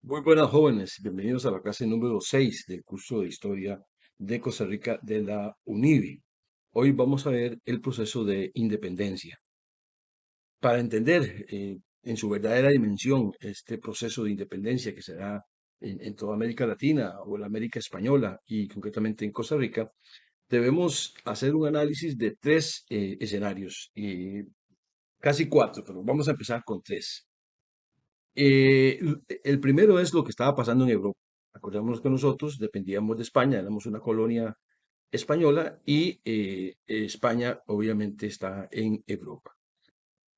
Muy buenas jóvenes, bienvenidos a la clase número 6 del curso de Historia de Costa Rica de la UNIVI. Hoy vamos a ver el proceso de independencia. Para entender en su verdadera dimensión este proceso de independencia que se da en toda América Latina o la América Española y concretamente en Costa Rica, debemos hacer un análisis de tres escenarios, casi cuatro, pero vamos a empezar con tres. El primero es lo que estaba pasando en Europa. Acordémonos que nosotros dependíamos de España, éramos una colonia española y España obviamente está en Europa.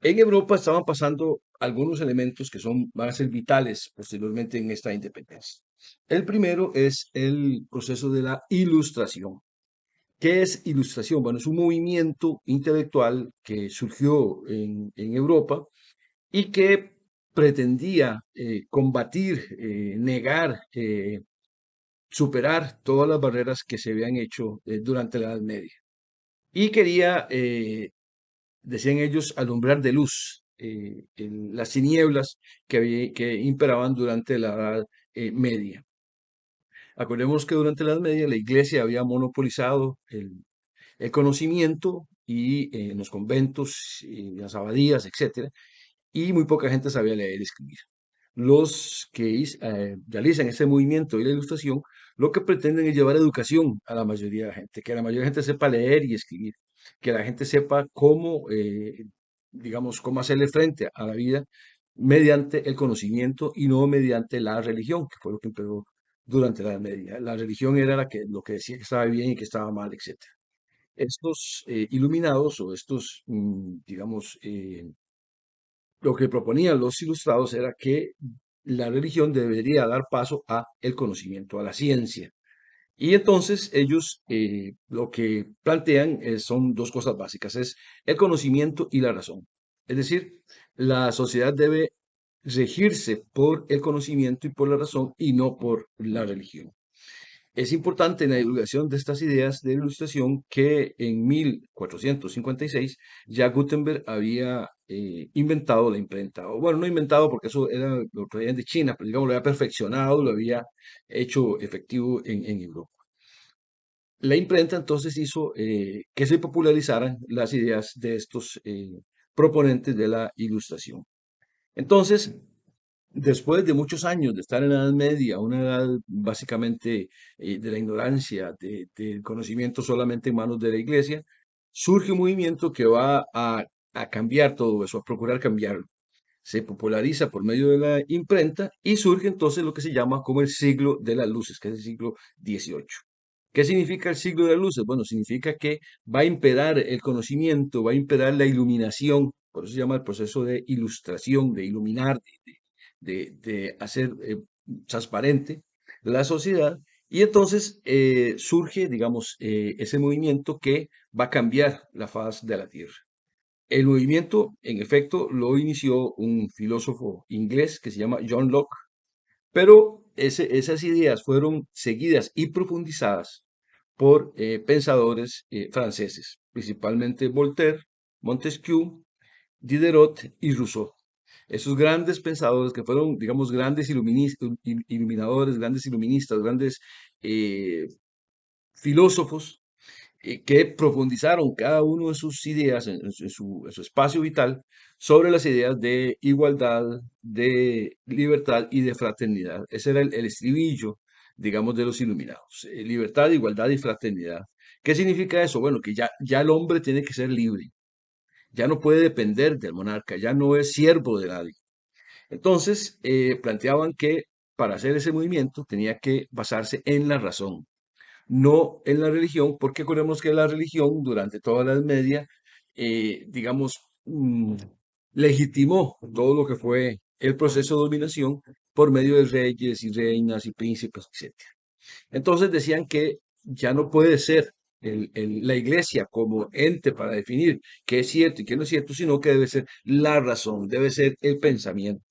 En Europa estaban pasando algunos elementos que van a ser vitales posteriormente en esta independencia. El primero es el proceso de la ilustración. ¿Qué es ilustración? Bueno, es un movimiento intelectual que surgió en Europa y que pretendía combatir, negar, superar todas las barreras que se habían hecho durante la Edad Media. Y quería, decían ellos, alumbrar de luz las tinieblas que imperaban durante la Edad Media. Acordemos que durante la Edad Media la Iglesia había monopolizado el conocimiento y en los conventos, y las abadías, etcétera, y muy poca gente sabía leer y escribir. Los que realizan ese movimiento y la ilustración, lo que pretenden es llevar educación a la mayoría de la gente, que la mayoría de la gente sepa leer y escribir, que la gente sepa cómo, digamos, cómo hacerle frente a la vida mediante el conocimiento y no mediante la religión, que fue lo que imperó durante la Edad Media. La religión era lo que decía que estaba bien y que estaba mal, etcétera. Estos iluminados o estos, digamos, lo que proponían los ilustrados era que la religión debería dar paso a el conocimiento, a la ciencia. Y entonces ellos lo que plantean son dos cosas básicas, es el conocimiento y la razón. Es decir, la sociedad debe regirse por el conocimiento y por la razón y no por la religión. Es importante en la divulgación de estas ideas de ilustración que en 1456 ya Gutenberg había inventado la imprenta. O bueno, no inventado porque eso era, lo traían de China, pero digamos lo había perfeccionado, lo había hecho efectivo en Europa. La imprenta entonces hizo que se popularizaran las ideas de estos proponentes de la ilustración. Entonces, después de muchos años de estar en la Edad Media, una edad básicamente de la ignorancia, del conocimiento solamente en manos de la Iglesia, surge un movimiento que va a cambiar todo eso, a procurar cambiarlo. Se populariza por medio de la imprenta y surge entonces lo que se llama como el siglo de las luces, que es el siglo XVIII. ¿Qué significa el siglo de las luces? Bueno, significa que va a imperar el conocimiento, va a imperar la iluminación, por eso se llama el proceso de ilustración, de iluminar, de hacer transparente la sociedad. Y entonces surge, digamos, ese movimiento que va a cambiar la faz de la Tierra. El movimiento, en efecto, lo inició un filósofo inglés que se llama John Locke, pero esas ideas fueron seguidas y profundizadas por pensadores franceses, principalmente Voltaire, Montesquieu, Diderot y Rousseau. Esos grandes pensadores que fueron, digamos, grandes iluminadores, grandes iluministas, grandes eh, filósofos que profundizaron cada uno de sus ideas en su espacio vital sobre las ideas de igualdad, de libertad y de fraternidad. Ese era el estribillo, digamos, de los iluminados. Libertad, igualdad y fraternidad. ¿Qué significa eso? Bueno, que ya el hombre tiene que ser libre, ya no puede depender del monarca, ya no es siervo de nadie. Entonces, planteaban que para hacer ese movimiento tenía que basarse en la razón, no en la religión, porque acordemos que la religión durante toda la Edad Media, digamos, legitimó todo lo que fue el proceso de dominación por medio de reyes y reinas y príncipes, etcétera. Entonces decían que ya no puede ser la iglesia como ente para definir qué es cierto y qué no es cierto, sino que debe ser la razón, debe ser el pensamiento.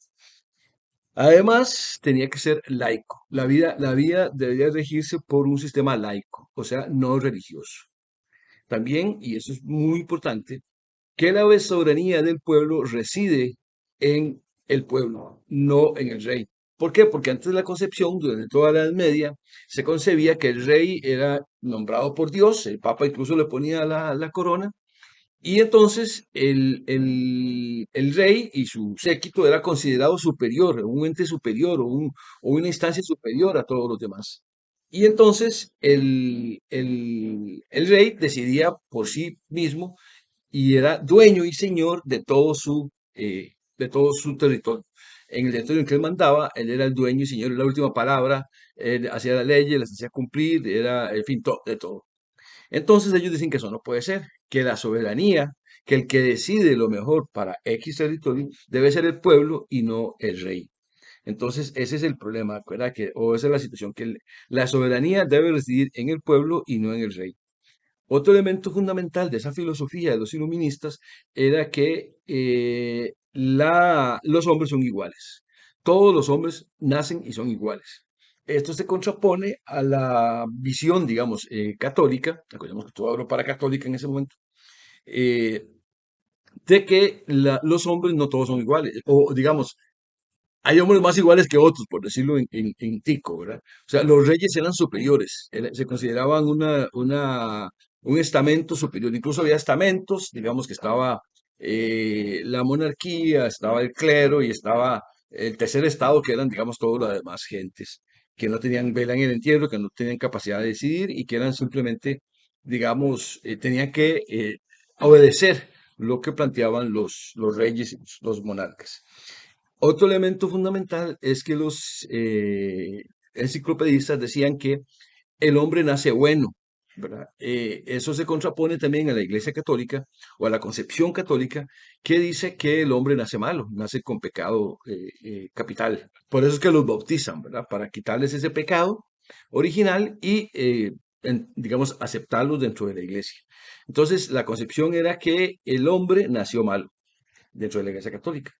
Además, tenía que ser laico. La vida debería regirse por un sistema laico, o sea, no religioso. También, y eso es muy importante, que la soberanía del pueblo reside en el pueblo, no en el rey. ¿Por qué? Porque antes de la concepción, durante toda la Edad Media, se concebía que el rey era nombrado por Dios, el Papa incluso le ponía la corona, y entonces el rey y su séquito era considerado superior, un ente superior o una instancia superior a todos los demás. Y entonces el rey decidía por sí mismo y era dueño y señor de todo su territorio. En el territorio en que él mandaba, él era el dueño y señor, la última palabra, él hacía las leyes, las hacía cumplir, era, en fin, de todo. Entonces ellos dicen que eso no puede ser, que la soberanía, que el que decide lo mejor para X territorio debe ser el pueblo y no el rey. Entonces ese es el problema, ¿verdad? O esa es la situación, la soberanía debe residir en el pueblo y no en el rey. Otro elemento fundamental de esa filosofía de los iluministas era que los hombres son iguales. Todos los hombres nacen y son iguales. Esto se contrapone a la visión, digamos, católica, recordemos que toda Europa era católica en ese momento, eh, de que los hombres no todos son iguales, o digamos, hay hombres más iguales que otros, por decirlo en tico, ¿verdad? O sea, los reyes eran superiores, se consideraban un estamento superior. Incluso había estamentos, digamos que estaba la monarquía, estaba el clero y estaba el tercer estado, que eran, digamos, todas las demás gentes, que no tenían vela en el entierro, que no tenían capacidad de decidir y que eran simplemente, digamos, tenían que obedecer lo que planteaban los reyes y los monarcas. Otro elemento fundamental es que los enciclopedistas decían que el hombre nace bueno, ¿verdad? Eso se contrapone también a la Iglesia Católica o a la concepción católica que dice que el hombre nace malo, nace con pecado capital. Por eso es que los bautizan, ¿verdad? Para quitarles ese pecado original y, digamos, aceptarlos dentro de la Iglesia. Entonces, la concepción era que el hombre nació malo dentro de la Iglesia Católica.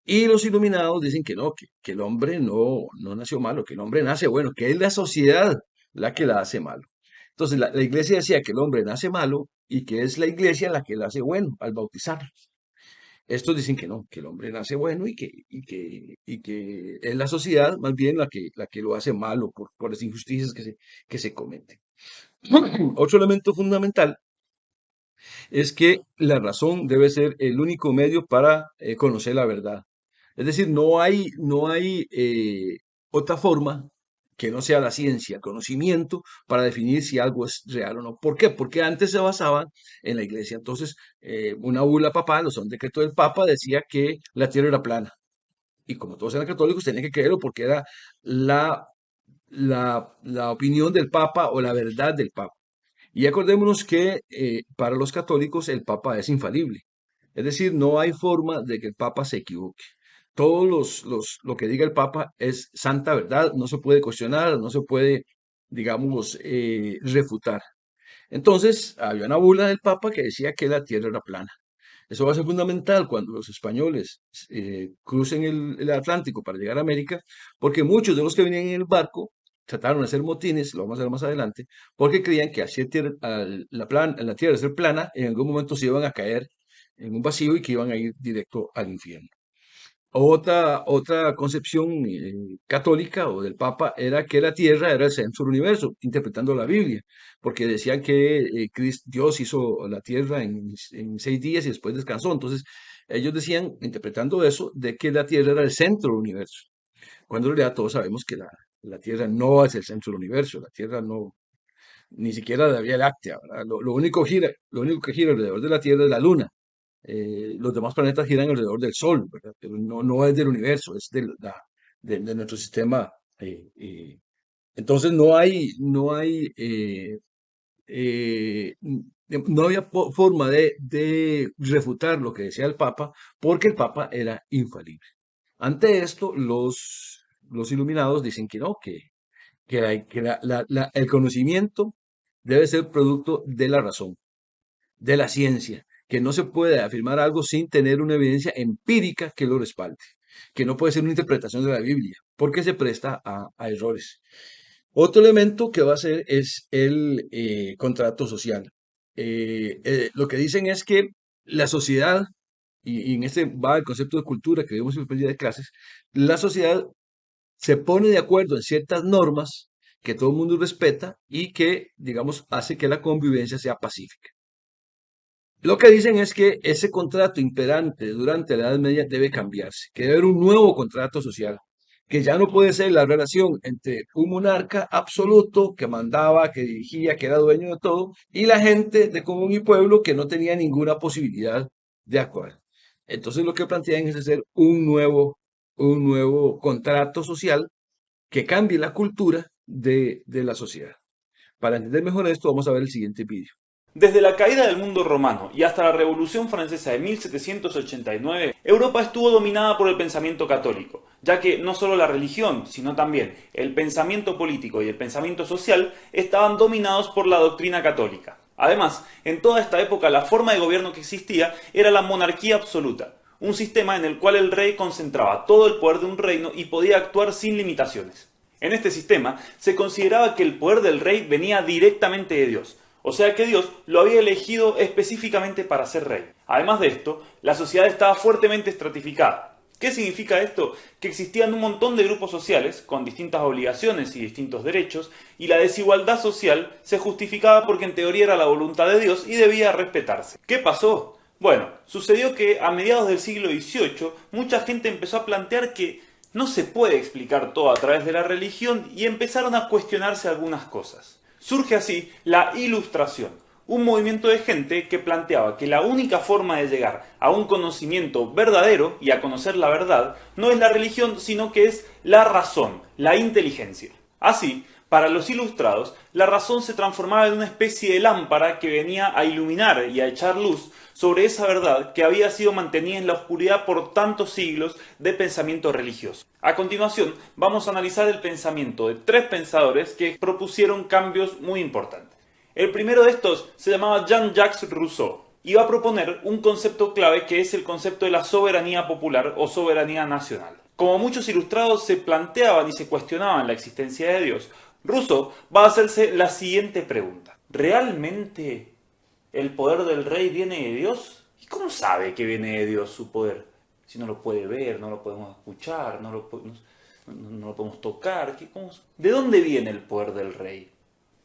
Y los iluminados dicen que no, que el hombre no nació malo, que el hombre nace bueno, que es la sociedad la que la hace malo. Entonces la iglesia decía que el hombre nace malo y que es la iglesia la que la hace bueno al bautizarlo. Estos dicen que no, que el hombre nace bueno y que es la sociedad más bien la que lo hace malo por las injusticias que se cometen. Otro elemento fundamental es que la razón debe ser el único medio para conocer la verdad. Es decir, no hay otra forma que no sea la ciencia, el conocimiento, para definir si algo es real o no. ¿Por qué? Porque antes se basaban en la iglesia. Entonces, una bula papal, o sea, un decreto del papa, decía que la tierra era plana. Y como todos eran católicos, tenían que creerlo porque era la, la opinión del papa o la verdad del papa. Y acordémonos que para los católicos el Papa es infalible. Es decir, no hay forma de que el Papa se equivoque. Todos lo que diga el Papa es santa verdad, no se puede cuestionar, no se puede, digamos, refutar. Entonces, había una bula del Papa que decía que la tierra era plana. Eso va a ser fundamental cuando los españoles crucen el Atlántico para llegar a América, porque muchos de los que venían en el barco trataron de hacer motines, lo vamos a ver más adelante, porque creían que la tierra, al ser plana, en algún momento se iban a caer en un vacío y que iban a ir directo al infierno. Otra concepción católica o del Papa era que la tierra era el centro del universo, interpretando la Biblia, porque decían que Dios hizo la tierra en 6 días y después descansó. Entonces, ellos decían, interpretando eso, de que la tierra era el centro del universo, cuando en realidad todos sabemos que la tierra no es el centro del universo, la tierra no, ni siquiera la Vía Láctea, ¿verdad? Lo único que gira alrededor de la tierra es la luna. Los demás planetas giran alrededor del Sol, ¿verdad? Pero no es del universo, es de nuestro sistema. Entonces no había forma de refutar lo que decía el Papa, porque el Papa era infalible. Ante esto, los iluminados dicen que no, que el conocimiento debe ser producto de la razón, de la ciencia, que no se puede afirmar algo sin tener una evidencia empírica que lo respalde, que no puede ser una interpretación de la Biblia, porque se presta a errores. Otro elemento que va a ser es el contrato social. Lo que dicen es que la sociedad, y en este va el concepto de cultura que vimos en el primer día de clases, la sociedad se pone de acuerdo en ciertas normas que todo el mundo respeta y que, digamos, hace que la convivencia sea pacífica. Lo que dicen es que ese contrato imperante durante la Edad Media debe cambiarse, que debe haber un nuevo contrato social, que ya no puede ser la relación entre un monarca absoluto que mandaba, que dirigía, que era dueño de todo, y la gente de común y pueblo que no tenía ninguna posibilidad de actuar. Entonces lo que plantean es hacer un nuevo contrato social que cambie la cultura de la sociedad. Para entender mejor esto, vamos a ver el siguiente vídeo. Desde la caída del mundo romano y hasta la Revolución Francesa de 1789, Europa estuvo dominada por el pensamiento católico, ya que no solo la religión, sino también el pensamiento político y el pensamiento social estaban dominados por la doctrina católica. Además, en toda esta época la forma de gobierno que existía era la monarquía absoluta, un sistema en el cual el rey concentraba todo el poder de un reino y podía actuar sin limitaciones. En este sistema se consideraba que el poder del rey venía directamente de Dios, o sea que Dios lo había elegido específicamente para ser rey. Además de esto, la sociedad estaba fuertemente estratificada. ¿Qué significa esto? Que existían un montón de grupos sociales con distintas obligaciones y distintos derechos, y la desigualdad social se justificaba porque en teoría era la voluntad de Dios y debía respetarse. ¿Qué pasó? Bueno, sucedió que a mediados del siglo XVIII mucha gente empezó a plantear que no se puede explicar todo a través de la religión y empezaron a cuestionarse algunas cosas. Surge así la Ilustración, un movimiento de gente que planteaba que la única forma de llegar a un conocimiento verdadero y a conocer la verdad no es la religión, sino que es la razón, la inteligencia. Así, para los ilustrados, la razón se transformaba en una especie de lámpara que venía a iluminar y a echar luz sobre esa verdad que había sido mantenida en la oscuridad por tantos siglos de pensamiento religioso. A continuación, vamos a analizar el pensamiento de tres pensadores que propusieron cambios muy importantes. El primero de estos se llamaba Jean-Jacques Rousseau y va a proponer un concepto clave que es el concepto de la soberanía popular o soberanía nacional. Como muchos ilustrados se planteaban y se cuestionaban la existencia de Dios, Rousseau va a hacerse la siguiente pregunta. ¿Realmente el poder del rey viene de Dios? ¿Y cómo sabe que viene de Dios su poder? Si no lo puede ver, no lo podemos escuchar, no lo podemos tocar. ¿De dónde viene el poder del rey?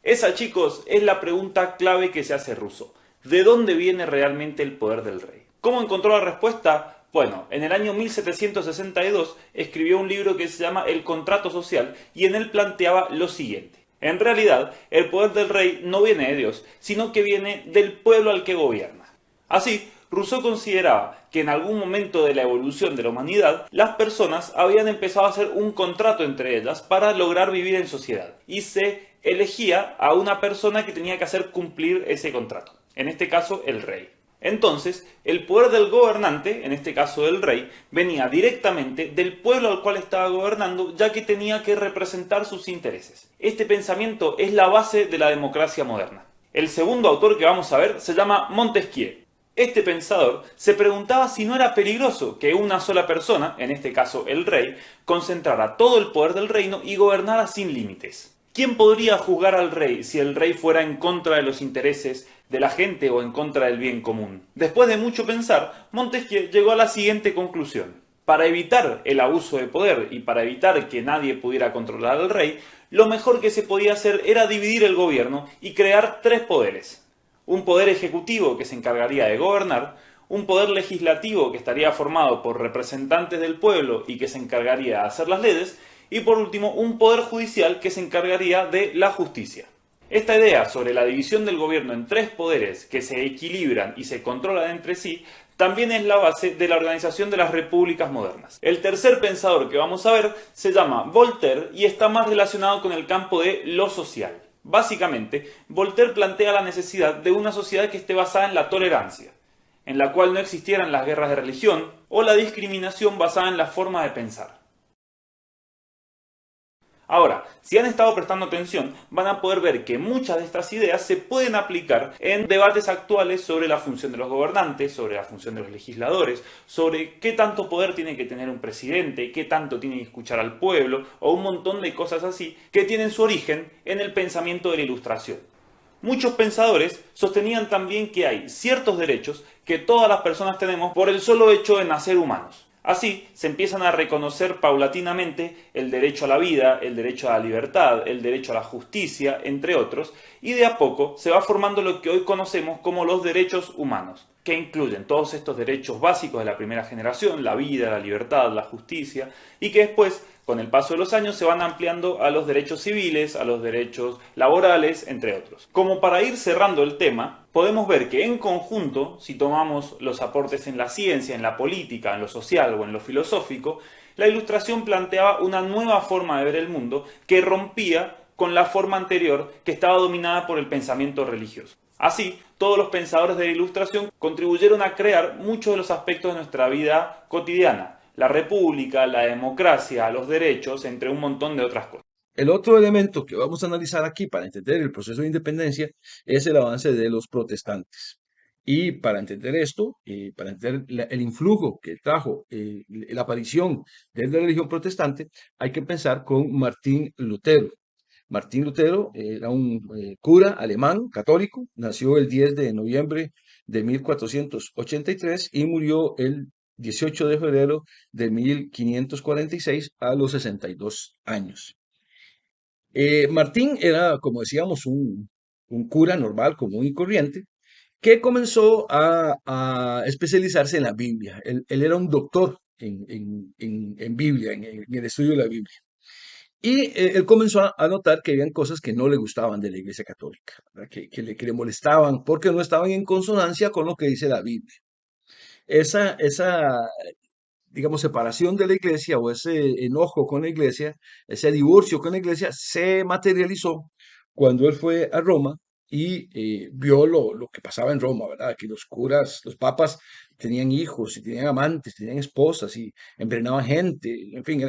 Esa, chicos, es la pregunta clave que se hace Rousseau. ¿De dónde viene realmente el poder del rey? ¿Cómo encontró la respuesta? Bueno, en el año 1762 escribió un libro que se llama El Contrato Social y en él planteaba lo siguiente. En realidad, el poder del rey no viene de Dios, sino que viene del pueblo al que gobierna. Así, Rousseau consideraba que en algún momento de la evolución de la humanidad, las personas habían empezado a hacer un contrato entre ellas para lograr vivir en sociedad. Y se elegía a una persona que tenía que hacer cumplir ese contrato. En este caso, el rey. Entonces, el poder del gobernante, en este caso del rey, venía directamente del pueblo al cual estaba gobernando, ya que tenía que representar sus intereses. Este pensamiento es la base de la democracia moderna. El segundo autor que vamos a ver se llama Montesquieu. Este pensador se preguntaba si no era peligroso que una sola persona, en este caso el rey, concentrara todo el poder del reino y gobernara sin límites. ¿Quién podría juzgar al rey si el rey fuera en contra de los intereses de la gente o en contra del bien común? Después de mucho pensar, Montesquieu llegó a la siguiente conclusión. Para evitar el abuso de poder y para evitar que nadie pudiera controlar al rey, lo mejor que se podía hacer era dividir el gobierno y crear tres poderes. Un poder ejecutivo que se encargaría de gobernar, un poder legislativo que estaría formado por representantes del pueblo y que se encargaría de hacer las leyes, y por último un poder judicial que se encargaría de la justicia. Esta idea sobre la división del gobierno en tres poderes que se equilibran y se controlan entre sí también es la base de la organización de las repúblicas modernas. El tercer pensador que vamos a ver se llama Voltaire y está más relacionado con el campo de lo social. Básicamente, Voltaire plantea la necesidad de una sociedad que esté basada en la tolerancia, en la cual no existieran las guerras de religión o la discriminación basada en la forma de pensar. Ahora, si han estado prestando atención, van a poder ver que muchas de estas ideas se pueden aplicar en debates actuales sobre la función de los gobernantes, sobre la función de los legisladores, sobre qué tanto poder tiene que tener un presidente, qué tanto tiene que escuchar al pueblo, o un montón de cosas así que tienen su origen en el pensamiento de la Ilustración. Muchos pensadores sostenían también que hay ciertos derechos que todas las personas tenemos por el solo hecho de nacer humanos. Así, se empiezan a reconocer paulatinamente el derecho a la vida, el derecho a la libertad, el derecho a la justicia, entre otros, y de a poco se va formando lo que hoy conocemos como los derechos humanos, que incluyen todos estos derechos básicos de la primera generación, la vida, la libertad, la justicia, y que después, con el paso de los años, se van ampliando a los derechos civiles, a los derechos laborales, entre otros. Como para ir cerrando el tema, podemos ver que en conjunto, si tomamos los aportes en la ciencia, en la política, en lo social o en lo filosófico, la Ilustración planteaba una nueva forma de ver el mundo que rompía con la forma anterior que estaba dominada por el pensamiento religioso. Así, todos los pensadores de la Ilustración contribuyeron a crear muchos de los aspectos de nuestra vida cotidiana, la república, la democracia, los derechos, entre un montón de otras cosas. El otro elemento que vamos a analizar aquí para entender el proceso de independencia es el avance de los protestantes. Y para entender esto, para entender el influjo que trajo la aparición de la religión protestante, hay que pensar con Martín Lutero. Martín Lutero era un cura alemán católico, nació el 10 de noviembre de 1483 y murió el 18 de febrero de 1546 a los 62 años. Martín era, como decíamos, un cura normal, común y corriente, que comenzó a especializarse en la Biblia. Él era un doctor en Biblia, en el estudio de la Biblia. Y él comenzó a notar que habían cosas que no le gustaban de la Iglesia Católica, ¿verdad? Que le molestaban porque no estaban en consonancia con lo que dice la Biblia. Esa digamos, separación de la iglesia o ese enojo con la iglesia, ese divorcio con la iglesia, se materializó cuando él fue a Roma y vio lo que pasaba en Roma, ¿verdad? Que los curas, los papas tenían hijos y tenían amantes, tenían esposas y envenenaban gente, en fin,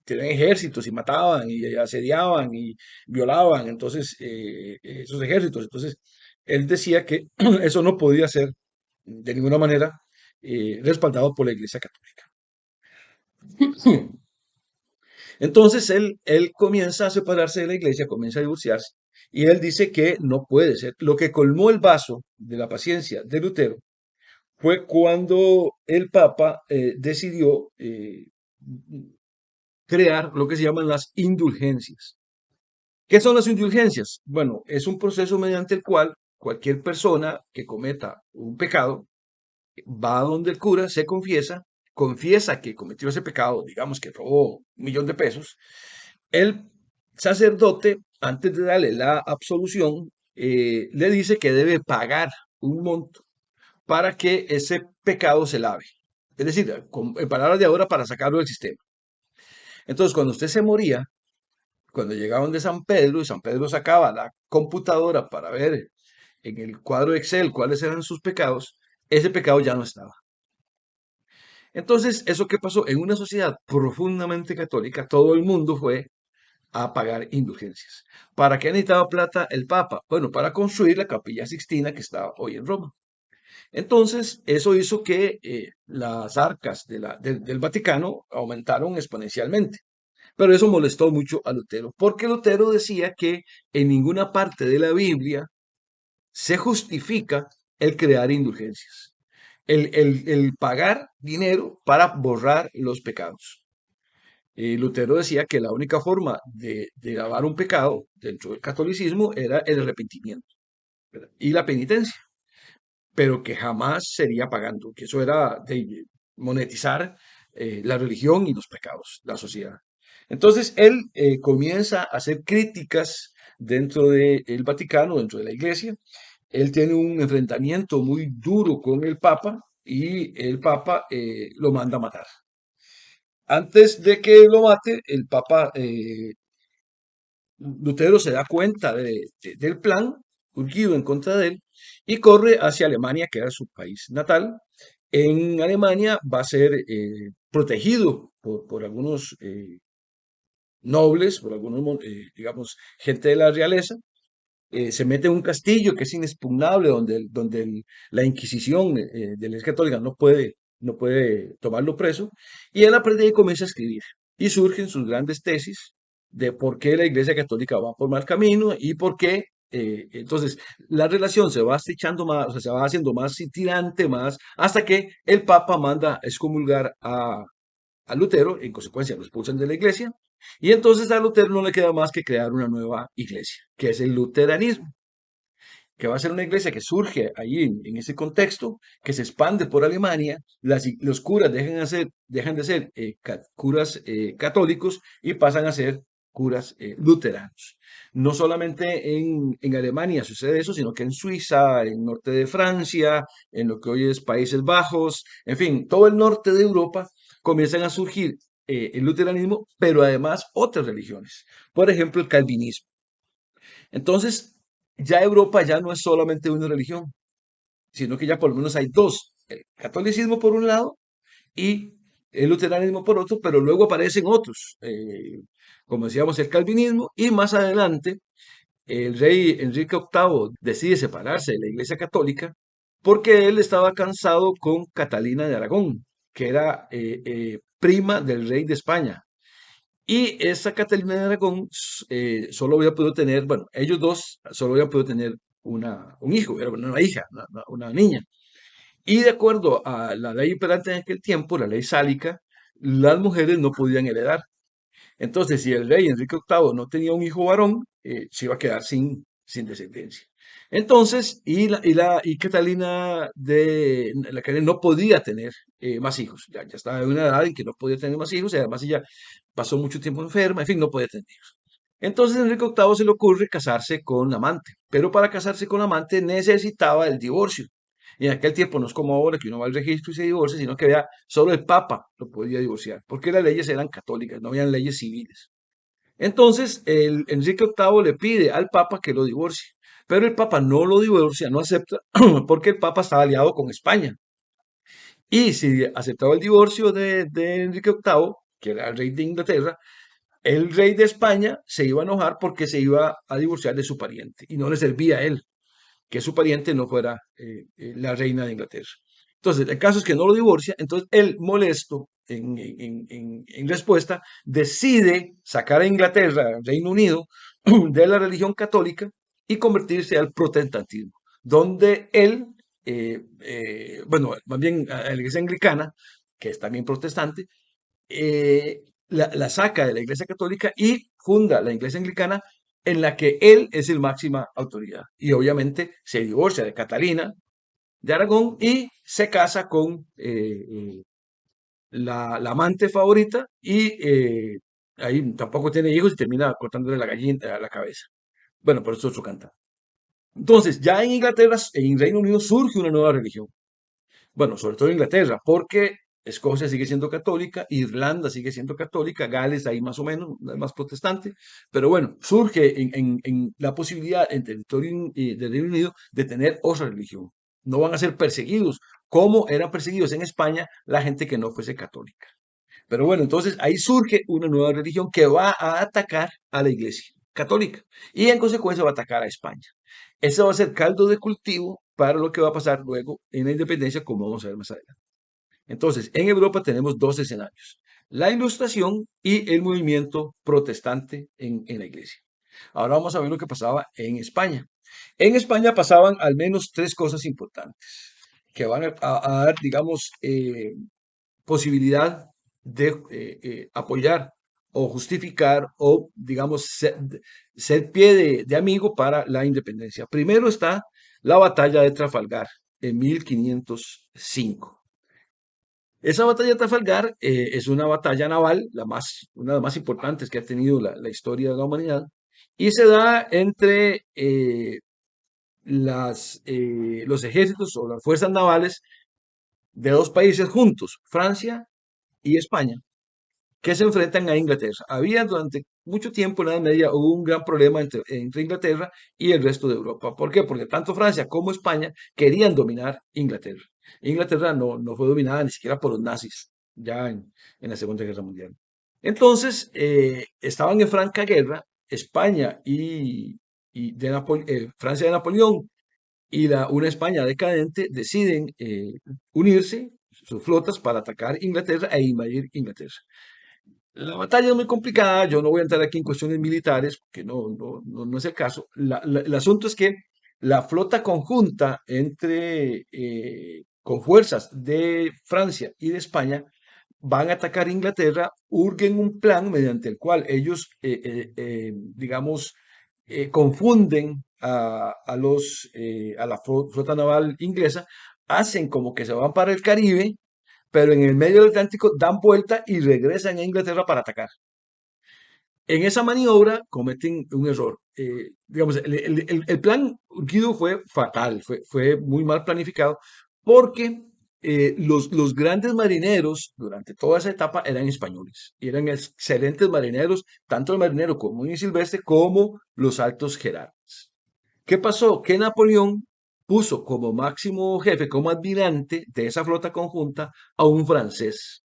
tenían ejércitos y mataban y asediaban y violaban, entonces, esos ejércitos. Entonces, él decía que eso no podía ser de ninguna manera respaldado por la Iglesia Católica. Entonces él comienza a separarse de la iglesia, comienza a divorciarse, y él dice que no puede ser. Lo que colmó el vaso de la paciencia de Lutero fue cuando el Papa decidió crear lo que se llaman las indulgencias. ¿Qué son las indulgencias? Bueno, es un proceso mediante el cual cualquier persona que cometa un pecado va a donde el cura, se confiesa que cometió ese pecado, digamos que robó 1 millón de pesos. El sacerdote, antes de darle la absolución, le dice que debe pagar un monto para que ese pecado se lave. Es decir, en palabras de ahora, para sacarlo del sistema. Entonces, cuando usted se moría, cuando llegaban de San Pedro y San Pedro sacaba la computadora para ver en el cuadro Excel cuáles eran sus pecados, ese pecado ya no estaba. Entonces, ¿eso qué pasó? En una sociedad profundamente católica, todo el mundo fue a pagar indulgencias. ¿Para qué necesitaba plata el Papa? Bueno, para construir la Capilla Sixtina que está hoy en Roma. Entonces, eso hizo que las arcas del Vaticano aumentaron exponencialmente. Pero eso molestó mucho a Lutero, porque Lutero decía que en ninguna parte de la Biblia se justifica el crear indulgencias, el pagar dinero para borrar los pecados. Lutero decía que la única forma de lavar un pecado dentro del catolicismo era el arrepentimiento, ¿verdad? Y la penitencia, pero que jamás sería pagando, que eso era de monetizar la religión y los pecados, la sociedad. Entonces él comienza a hacer críticas dentro del Vaticano, dentro de la iglesia. Él tiene un enfrentamiento muy duro con el Papa y el Papa lo manda a matar. Antes de que lo mate, el Papa Lutero se da cuenta del plan urgido en contra de él y corre hacia Alemania, que era su país natal. En Alemania va a ser protegido por algunos nobles, por algunos, digamos, gente de la realeza. Se mete en un castillo que es inexpugnable, donde la Inquisición de la Iglesia Católica no puede tomarlo preso. Y él aprende y comienza a escribir. Y surgen sus grandes tesis de por qué la Iglesia Católica va por mal camino y por qué Entonces, la relación se va estrechando más, o sea, se va haciendo más tirante, más, hasta que el Papa manda a excomulgar a Lutero, en consecuencia lo expulsan de la iglesia, y entonces a Lutero no le queda más que crear una nueva iglesia, que es el luteranismo, que va a ser una iglesia que surge ahí en ese contexto, que se expande por Alemania, los curas dejan de ser curas católicos y pasan a ser curas luteranos. No solamente en Alemania sucede eso, sino que en Suiza, en el norte de Francia, en lo que hoy es Países Bajos, en fin, todo el norte de Europa comienzan a surgir el luteranismo, pero además otras religiones. Por ejemplo, el calvinismo. Entonces, ya Europa ya no es solamente una religión, sino que ya por lo menos hay dos, el catolicismo por un lado y el luteranismo por otro, pero luego aparecen otros, como decíamos, el calvinismo, y más adelante el rey Enrique VIII decide separarse de la Iglesia Católica porque él estaba cansado con Catalina de Aragón, que era prima del rey de España. Y esa Catalina de Aragón solo había podido tener, bueno, ellos dos solo habían podido tener un hijo, era una hija, una niña. Y de acuerdo a la ley imperante en aquel tiempo, la ley sálica, las mujeres no podían heredar. Entonces, si el rey Enrique VIII no tenía un hijo varón, se iba a quedar sin descendencia. Entonces, y Catalina de la que no podía tener más hijos. Ya estaba en una edad en que no podía tener más hijos, y además ella pasó mucho tiempo enferma, en fin, no podía tener hijos. Entonces, Enrique VIII se le ocurre casarse con la amante, pero para casarse con la amante necesitaba el divorcio. Y en aquel tiempo no es como ahora que uno va al registro y se divorcia, sino que había solo el Papa lo podía divorciar, porque las leyes eran católicas, no habían leyes civiles. Entonces, Enrique VIII le pide al Papa que lo divorcie, pero el Papa no lo divorcia, no acepta, porque el Papa estaba aliado con España. Y si aceptaba el divorcio de Enrique VIII, que era el rey de Inglaterra, el rey de España se iba a enojar porque se iba a divorciar de su pariente y no le servía a él que su pariente no fuera la reina de Inglaterra. Entonces, el caso es que no lo divorcia, entonces él, molesto en respuesta, decide sacar a Inglaterra, Reino Unido, de la religión católica y convertirse al protestantismo, donde él, bueno, más bien a la iglesia anglicana, que es también protestante, la saca de la iglesia católica y funda la iglesia anglicana en la que él es el máxima autoridad. Y obviamente se divorcia de Catalina de Aragón y se casa con la amante favorita y ahí tampoco tiene hijos y termina cortándole la gallina a la cabeza. Bueno, por eso es otro canta. Entonces, ya en Inglaterra, en Reino Unido, surge una nueva religión. Bueno, sobre todo en Inglaterra, porque Escocia sigue siendo católica, Irlanda sigue siendo católica, Gales ahí más o menos, es más protestante, pero bueno, surge en la posibilidad en territorio del Reino Unido de tener otra religión. No van a ser perseguidos como eran perseguidos en España la gente que no fuese católica. Pero bueno, entonces ahí surge una nueva religión que va a atacar a la iglesia católica y en consecuencia va a atacar a España. Eso va a ser caldo de cultivo para lo que va a pasar luego en la independencia, como vamos a ver más adelante. Entonces, en Europa tenemos dos escenarios, la Ilustración y el movimiento protestante en la iglesia. Ahora vamos a ver lo que pasaba en España. En España pasaban al menos tres cosas importantes que van a dar, digamos, posibilidad de apoyar o justificar o, digamos, ser pie de amigo para la independencia. Primero está la batalla de Trafalgar en 1505. Esa batalla de Trafalgar es una batalla naval, una de las más importantes que ha tenido la historia de la humanidad, y se da entre los ejércitos o las fuerzas navales de dos países juntos, Francia y España, que se enfrentan a Inglaterra. Había durante mucho tiempo en la Edad Media hubo un gran problema entre Inglaterra y el resto de Europa. ¿Por qué? Porque tanto Francia como España querían dominar Inglaterra. Inglaterra no fue dominada ni siquiera por los nazis, ya en la Segunda Guerra Mundial. Entonces, estaban en franca guerra España y Francia de Napoleón y una España decadente deciden unirse sus flotas para atacar Inglaterra e invadir Inglaterra. La batalla es muy complicada, yo no voy a entrar aquí en cuestiones militares, porque no es el caso. El asunto es que la flota conjunta con fuerzas de Francia y de España van a atacar Inglaterra, urgen un plan mediante el cual ellos, digamos, confunden a la flota naval inglesa, hacen como que se van para el Caribe, pero en el medio del Atlántico dan vuelta y regresan a Inglaterra para atacar. En esa maniobra cometen un error. Digamos, el plan urgido fue fatal, fue muy mal planificado, porque los grandes marineros durante toda esa etapa eran españoles, y eran excelentes marineros, tanto el marinero común y silvestre como los altos jerarcas. ¿Qué pasó? Que Napoleón puso como máximo jefe, como admirante de esa flota conjunta a un francés.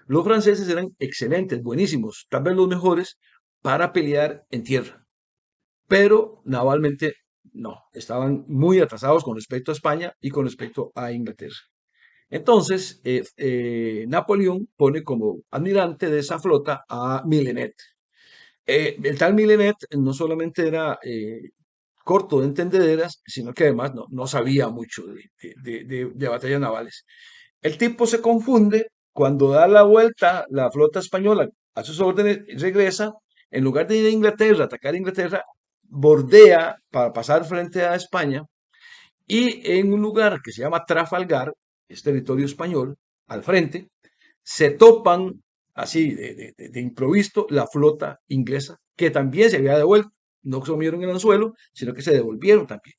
Los franceses eran excelentes, buenísimos, tal vez los mejores para pelear en tierra, pero navalmente no, estaban muy atrasados con respecto a España y con respecto a Inglaterra. Entonces, Napoleón pone como admirante de esa flota a Milenet. El tal Milenet no solamente era corto de entendederas, sino que además no sabía mucho de batallas navales. El tipo se confunde cuando da la vuelta la flota española a sus órdenes, regresa, en lugar de ir a Inglaterra, atacar a Inglaterra, bordea para pasar frente a España y en un lugar que se llama Trafalgar, es territorio español, al frente, se topan así de improviso la flota inglesa, que también se había devuelto. No comieron el anzuelo, sino que se devolvieron también.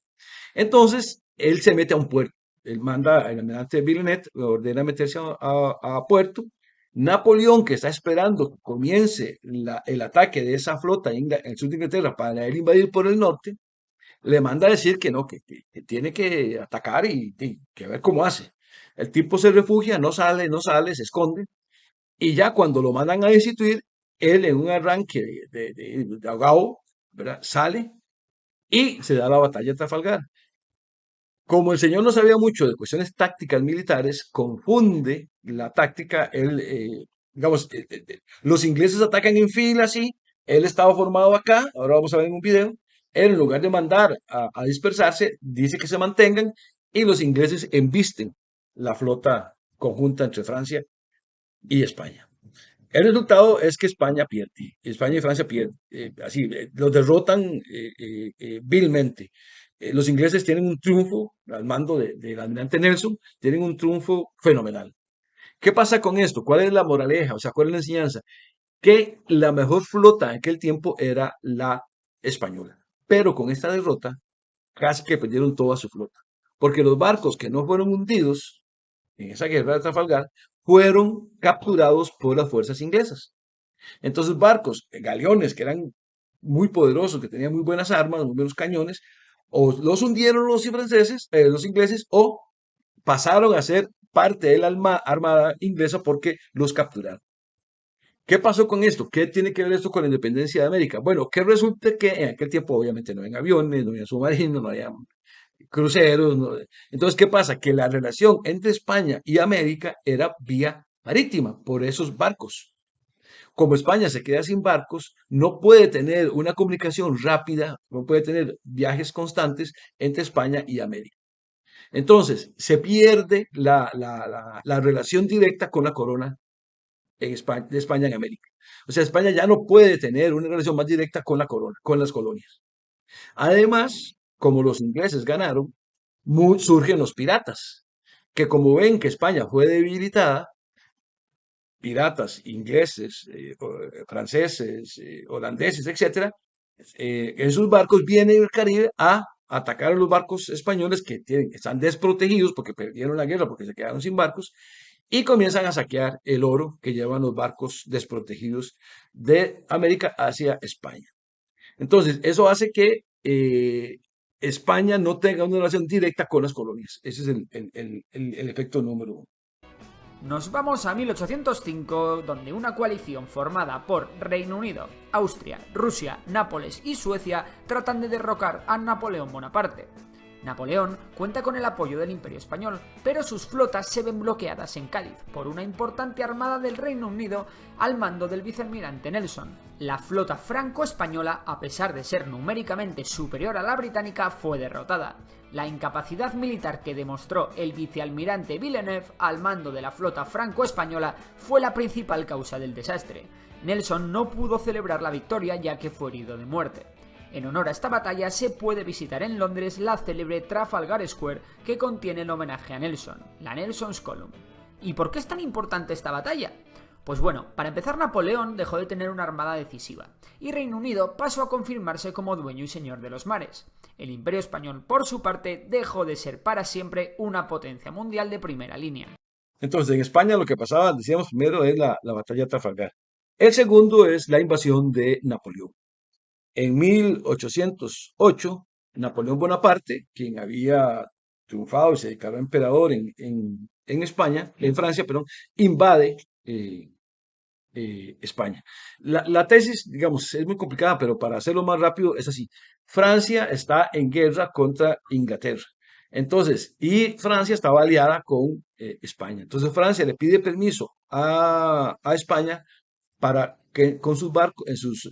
Entonces, él se mete a un puerto. Él manda, el almirante Villeneuve le ordena meterse a puerto. Napoleón, que está esperando que comience el ataque de esa flota en el sur de Inglaterra para él invadir por el norte, le manda a decir que no, que tiene que atacar y que ver cómo hace. El tipo se refugia, no sale, se esconde, y ya cuando lo mandan a destituir, él en un arranque de ahogado, ¿verdad? Sale y se da la batalla de Trafalgar. Como el señor no sabía mucho de cuestiones tácticas militares, confunde la táctica. Digamos, los ingleses atacan en fila, sí. Él estaba formado acá, ahora vamos a ver en un video. Él, en lugar de mandar a dispersarse, dice que se mantengan y los ingleses embisten la flota conjunta entre Francia y España. El resultado es que España pierde, España y Francia pierden, así, los derrotan vilmente. Los ingleses tienen un triunfo al mando del almirante Nelson, tienen un triunfo fenomenal. ¿Qué pasa con esto? ¿Cuál es la moraleja? O sea, ¿cuál es la enseñanza? Que la mejor flota en aquel tiempo era la española, pero con esta derrota casi que perdieron toda su flota, porque los barcos que no fueron hundidos en esa guerra de Trafalgar fueron capturados por las fuerzas inglesas. Entonces, barcos, galeones que eran muy poderosos, que tenían muy buenas armas, muy buenos cañones, o los hundieron los franceses, los ingleses, o pasaron a ser parte de la armada inglesa porque los capturaron. ¿Qué pasó con esto? ¿Qué tiene que ver esto con la independencia de América? Bueno, que resulta que en aquel tiempo obviamente no había aviones, no había submarinos, no había cruceros. Entonces, ¿qué pasa? Que la relación entre España y América era vía marítima, por esos barcos. Como España se queda sin barcos, no puede tener una comunicación rápida, no puede tener viajes constantes entre España y América. Entonces, se pierde la relación directa con la corona de España en América. O sea, España ya no puede tener una relación más directa con la corona, con las colonias. Además, como los ingleses ganaron, surgen los piratas, que como ven que España fue debilitada, piratas ingleses, franceses, holandeses, etcétera, en sus barcos vienen al Caribe a atacar a los barcos españoles están desprotegidos porque perdieron la guerra, porque se quedaron sin barcos, y comienzan a saquear el oro que llevan los barcos desprotegidos de América hacia España. Entonces, eso hace que España no tenga una relación directa con las colonias. Ese es el efecto número uno. Nos vamos a 1805, donde una coalición formada por Reino Unido, Austria, Rusia, Nápoles y Suecia tratan de derrocar a Napoleón Bonaparte. Napoleón cuenta con el apoyo del Imperio Español, pero sus flotas se ven bloqueadas en Cádiz por una importante armada del Reino Unido al mando del vicealmirante Nelson. La flota franco-española, a pesar de ser numéricamente superior a la británica, fue derrotada. La incapacidad militar que demostró el vicealmirante Villeneuve al mando de la flota franco-española fue la principal causa del desastre. Nelson no pudo celebrar la victoria ya que fue herido de muerte. En honor a esta batalla se puede visitar en Londres la célebre Trafalgar Square que contiene el homenaje a Nelson, la Nelson's Column. ¿Y por qué es tan importante esta batalla? Pues bueno, para empezar, Napoleón dejó de tener una armada decisiva, y Reino Unido pasó a confirmarse como dueño y señor de los mares. El Imperio Español, por su parte, dejó de ser para siempre una potencia mundial de primera línea. Entonces, en España lo que pasaba, decíamos primero, es la batalla de Trafalgar. El segundo es la invasión de Napoleón. En 1808, Napoleón Bonaparte, quien había triunfado y se declaró emperador en España, en Francia, perdón, invade España. La tesis, digamos, es muy complicada, pero para hacerlo más rápido es así. Francia está en guerra contra Inglaterra. Entonces, y Francia estaba aliada con España. Entonces, Francia le pide permiso a España para que con sus barcos, en sus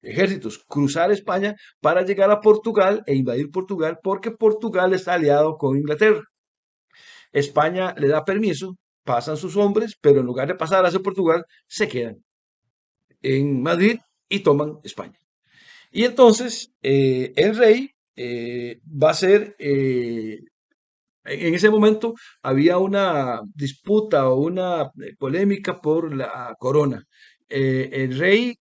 ejércitos, cruzar España para llegar a Portugal e invadir Portugal, porque Portugal está aliado con Inglaterra. España le da permiso, pasan sus hombres, pero en lugar de pasar hacia Portugal, se quedan en Madrid y toman España. Y entonces el rey va a ser, en ese momento había una disputa o una polémica por la corona. El rey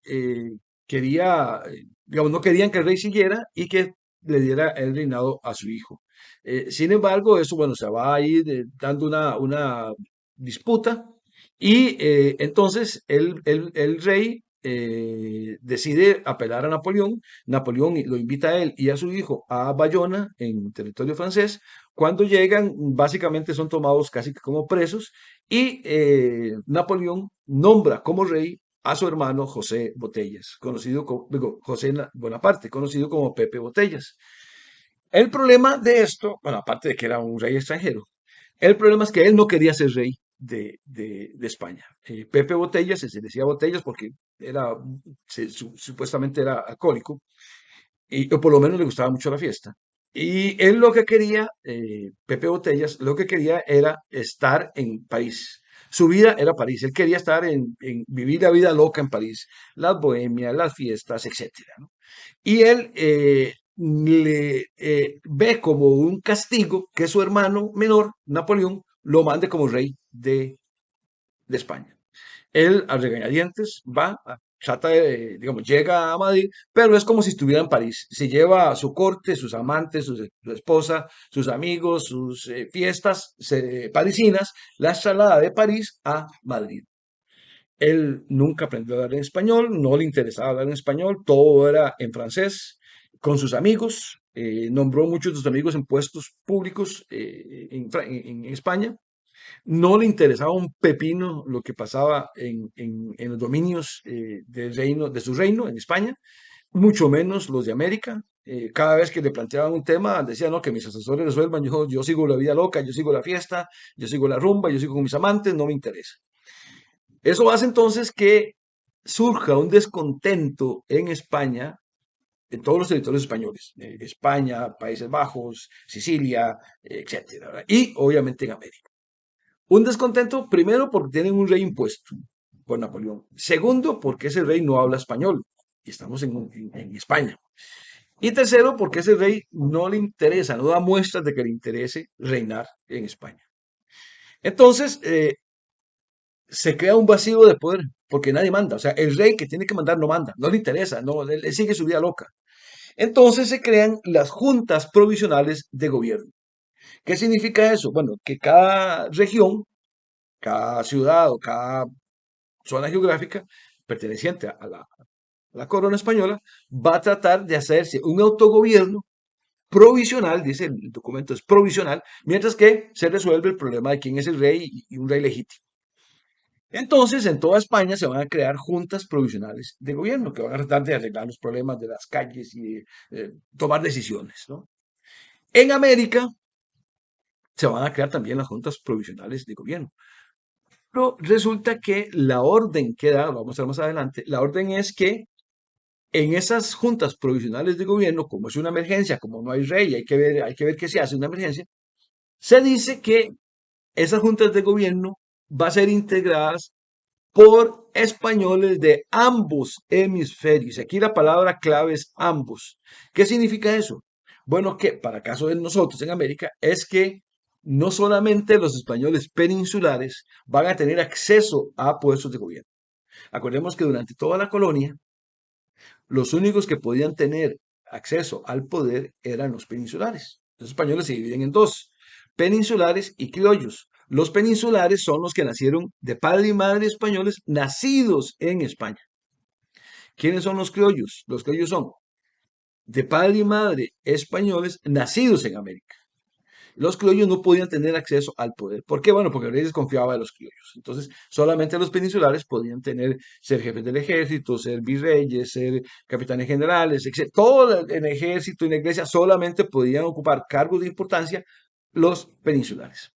quería, digamos, no querían que el rey siguiera y que le diera el reinado a su hijo. Sin embargo, eso, bueno, se va a ir dando una disputa y entonces el rey decide apelar a Napoleón. Napoleón lo invita a él y a su hijo a Bayona, en territorio francés. Cuando llegan, básicamente son tomados casi que como presos y Napoleón nombra como rey a su hermano José Botellas, conocido como digo, Bonaparte, conocido como Pepe Botellas. El problema de esto, bueno, aparte de que era un rey extranjero, el problema es que él no quería ser rey de España. Pepe Botellas, se decía Botellas porque era, supuestamente era alcohólico, o por lo menos le gustaba mucho la fiesta. Y él lo que quería, Pepe Botellas, lo que quería era estar en París. Su vida era París. Él quería estar vivir la vida loca en París, las bohemias, las fiestas, etcétera, ¿no? Y él le ve como un castigo que su hermano menor, Napoleón, lo mande como rey de España. Él, a regañadientes, va, trata de, digamos, llega a Madrid, pero es como si estuviera en París. Se lleva a su corte, sus amantes, su esposa, sus amigos, sus fiestas parisinas, las traslada de París a Madrid. Él nunca aprendió a hablar en español, no le interesaba hablar en español, todo era en francés, con sus amigos, nombró muchos de sus amigos en puestos públicos en España. No le interesaba un pepino lo que pasaba en los dominios del reino, de su reino en España, mucho menos los de América. Cada vez que le planteaban un tema, decía, no, que mis asesores resuelvan, yo sigo la vida loca, yo sigo la fiesta, yo sigo la rumba, yo sigo con mis amantes, no me interesa. Eso hace entonces que surja un descontento en España, en todos los territorios españoles, España, Países Bajos, Sicilia, etcétera, ¿verdad? Y obviamente en América. Un descontento, primero, porque tienen un rey impuesto por Napoleón. Segundo, porque ese rey no habla español. Y estamos en España. Y tercero, porque ese rey no le interesa, no da muestras de que le interese reinar en España. Entonces, se crea un vacío de poder, porque nadie manda. O sea, el rey que tiene que mandar no manda, no le interesa, no, él sigue su vida loca. Entonces se crean las juntas provisionales de gobierno. ¿Qué significa eso? Bueno, que cada región, cada ciudad o cada zona geográfica perteneciente a la corona española va a tratar de hacerse un autogobierno provisional, dice el documento es provisional, mientras que se resuelve el problema de quién es el rey y un rey legítimo. Entonces, en toda España se van a crear juntas provisionales de gobierno que van a tratar de arreglar los problemas de las calles y tomar decisiones, ¿no? En América se van a crear también las juntas provisionales de gobierno. Pero resulta que la orden que da, lo vamos a ver más adelante, la orden es que en esas juntas provisionales de gobierno, como es una emergencia, como no hay rey, hay que ver qué se hace en una emergencia, se dice que esas juntas de gobierno van a ser integradas por españoles de ambos hemisferios. Aquí la palabra clave es ambos. ¿Qué significa eso? Bueno, que para caso de nosotros en América es que no solamente los españoles peninsulares van a tener acceso a puestos de gobierno. Acordemos que durante toda la colonia, los únicos que podían tener acceso al poder eran los peninsulares. Los españoles se dividen en dos, peninsulares y criollos. Los peninsulares son los que nacieron de padre y madre españoles nacidos en España. ¿Quiénes son los criollos? Los criollos son de padre y madre españoles nacidos en América. Los criollos no podían tener acceso al poder. ¿Por qué? Bueno, porque el rey desconfiaba de los criollos. Entonces, solamente los peninsulares podían ser jefes del ejército, ser virreyes, ser capitanes generales, etc. Todo el ejército y la iglesia solamente podían ocupar cargos de importancia los peninsulares.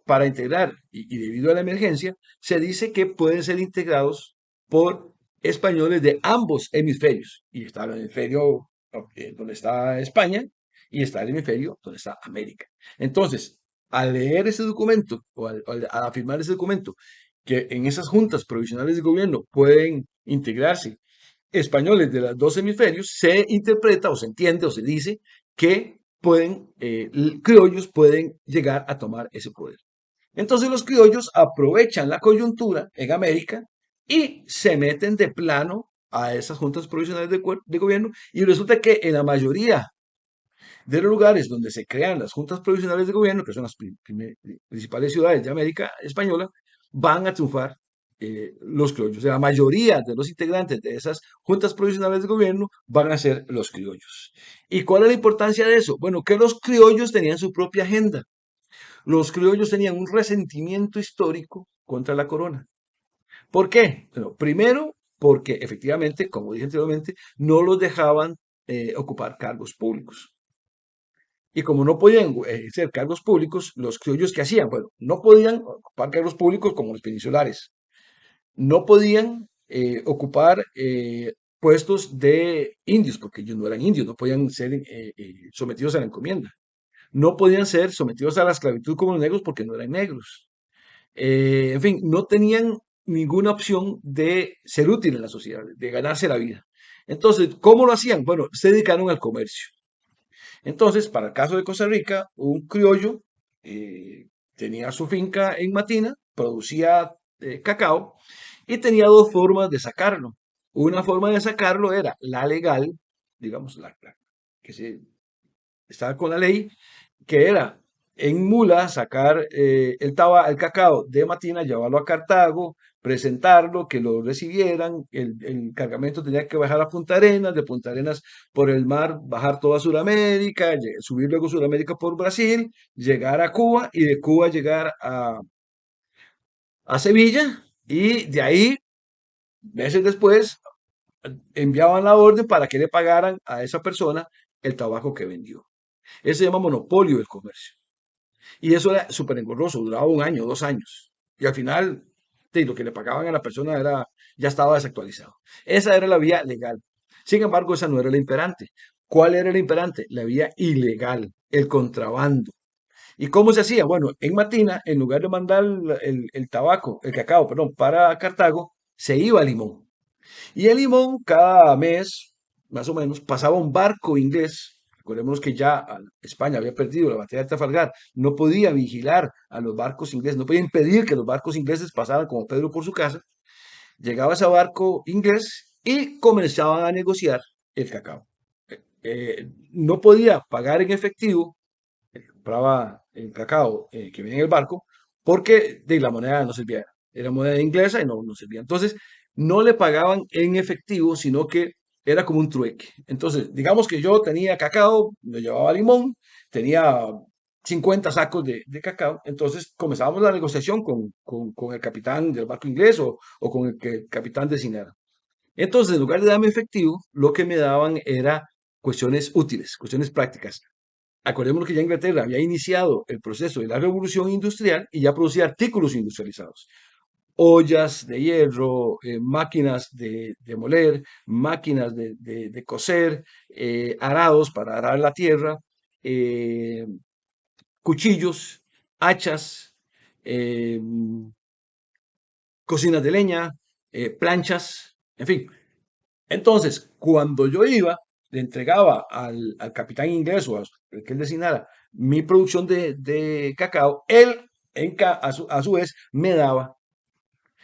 Para integrar, y debido a la emergencia, se dice que pueden ser integrados por españoles de ambos hemisferios. Y está el hemisferio donde está España y está el hemisferio donde está América. Entonces, al leer ese documento, al firmar ese documento, que en esas juntas provisionales de gobierno pueden integrarse españoles de los dos hemisferios, se interpreta o se entiende o se dice que criollos pueden llegar a tomar ese poder. Entonces los criollos aprovechan la coyuntura en América y se meten de plano a esas juntas provisionales de gobierno, y resulta que en la mayoría de los lugares donde se crean las juntas provisionales de gobierno, que son las principales ciudades de América Española, van a triunfar los criollos. O sea, la mayoría de los integrantes de esas juntas provisionales de gobierno van a ser los criollos. ¿Y cuál es la importancia de eso? Bueno, que los criollos tenían su propia agenda. Los criollos tenían un resentimiento histórico contra la corona. ¿Por qué? Bueno, primero, porque efectivamente, como dije anteriormente, no los dejaban ocupar cargos públicos. Y como no podían ejercer cargos públicos, los criollos que hacían, bueno, no podían ocupar cargos públicos como los peninsulares, no podían ocupar puestos de indios, porque ellos no eran indios, no podían ser sometidos a la encomienda, no podían ser sometidos a la esclavitud como los negros porque no eran negros. En fin, no tenían ninguna opción de ser útil en la sociedad, de ganarse la vida. Entonces, ¿cómo lo hacían? Bueno, se dedicaron al comercio. Entonces, para el caso de Costa Rica, un criollo tenía su finca en Matina, producía cacao y tenía dos formas de sacarlo. Una forma de sacarlo era la legal, digamos, que estaba con la ley, que era en mula sacar el cacao de Matina, llevarlo a Cartago, presentarlo, que lo recibieran. El cargamento tenía que bajar a Punta Arenas, de Punta Arenas por el mar, bajar toda Sudamérica, subir luego Sudamérica por Brasil, llegar a Cuba y de Cuba llegar a Sevilla, y de ahí, meses después, enviaban la orden para que le pagaran a esa persona el tabaco que vendió. Eso se llama monopolio del comercio. Y eso era súper engorroso, duraba un año, 2 años. Y al final, lo que le pagaban a la persona ya estaba desactualizado. Esa era la vía legal. Sin embargo, esa no era la imperante. ¿Cuál era la imperante? La vía ilegal, el contrabando. ¿Y cómo se hacía? Bueno, en Matina, en lugar de mandar el cacao, perdón, para Cartago, se iba a Limón. Y en Limón, cada mes, más o menos, pasaba un barco inglés. Recordemos que ya España había perdido la batalla de Trafalgar, no podía vigilar a los barcos ingleses, no podía impedir que los barcos ingleses pasaran como Pedro por su casa. Llegaba ese barco inglés y comenzaban a negociar el cacao. No podía pagar en efectivo, compraba el cacao que venía en el barco, porque la moneda no servía, era moneda inglesa y no servía. Entonces, no le pagaban en efectivo, sino que era como un trueque. Entonces, digamos que yo tenía cacao, lo llevaba a Limón, tenía 50 sacos de cacao, entonces comenzábamos la negociación con el capitán del barco inglés o con el capitán designado. Entonces, en lugar de darme efectivo, lo que me daban era cuestiones útiles, cuestiones prácticas. Acordémonos que ya Inglaterra había iniciado el proceso de la revolución industrial y ya producía artículos industrializados. Ollas de hierro, máquinas de moler, máquinas de coser, arados para arar la tierra, eh, cuchillos, hachas, eh, cocinas de leña, planchas, en fin. Entonces, cuando yo iba, le entregaba al capitán inglés o al que él designara mi producción de cacao, él a su vez me daba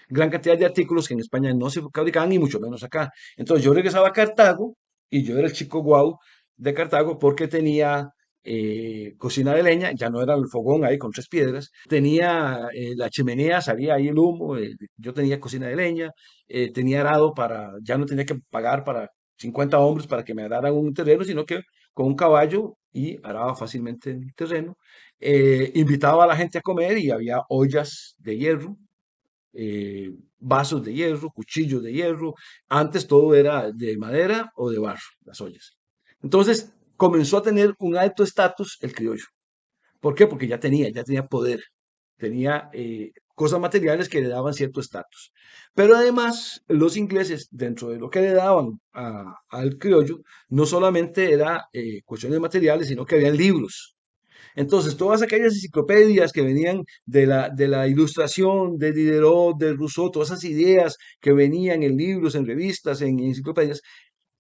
gran cantidad de artículos que en España no se fabricaban y mucho menos acá. Entonces yo regresaba a Cartago y yo era el chico guau de Cartago porque tenía cocina de leña, ya no era el fogón ahí con tres piedras, tenía la chimenea, salía ahí el humo, yo tenía cocina de leña, tenía arado para, ya no tenía que pagar para 50 hombres para que me araran un terreno, sino que con un caballo y araba fácilmente el terreno. Invitaba a la gente a comer y había ollas de hierro, vasos de hierro, cuchillos de hierro. Antes todo era de madera o de barro, las ollas. Entonces comenzó a tener un alto estatus el criollo. ¿Por qué? Porque ya tenía poder, tenía cosas materiales que le daban cierto estatus. Pero además, los ingleses, dentro de lo que le daban al criollo, no solamente era cuestiones materiales, sino que había libros. Entonces, todas aquellas enciclopedias que venían de la ilustración de Diderot, de Rousseau, todas esas ideas que venían en libros, en revistas, en enciclopedias,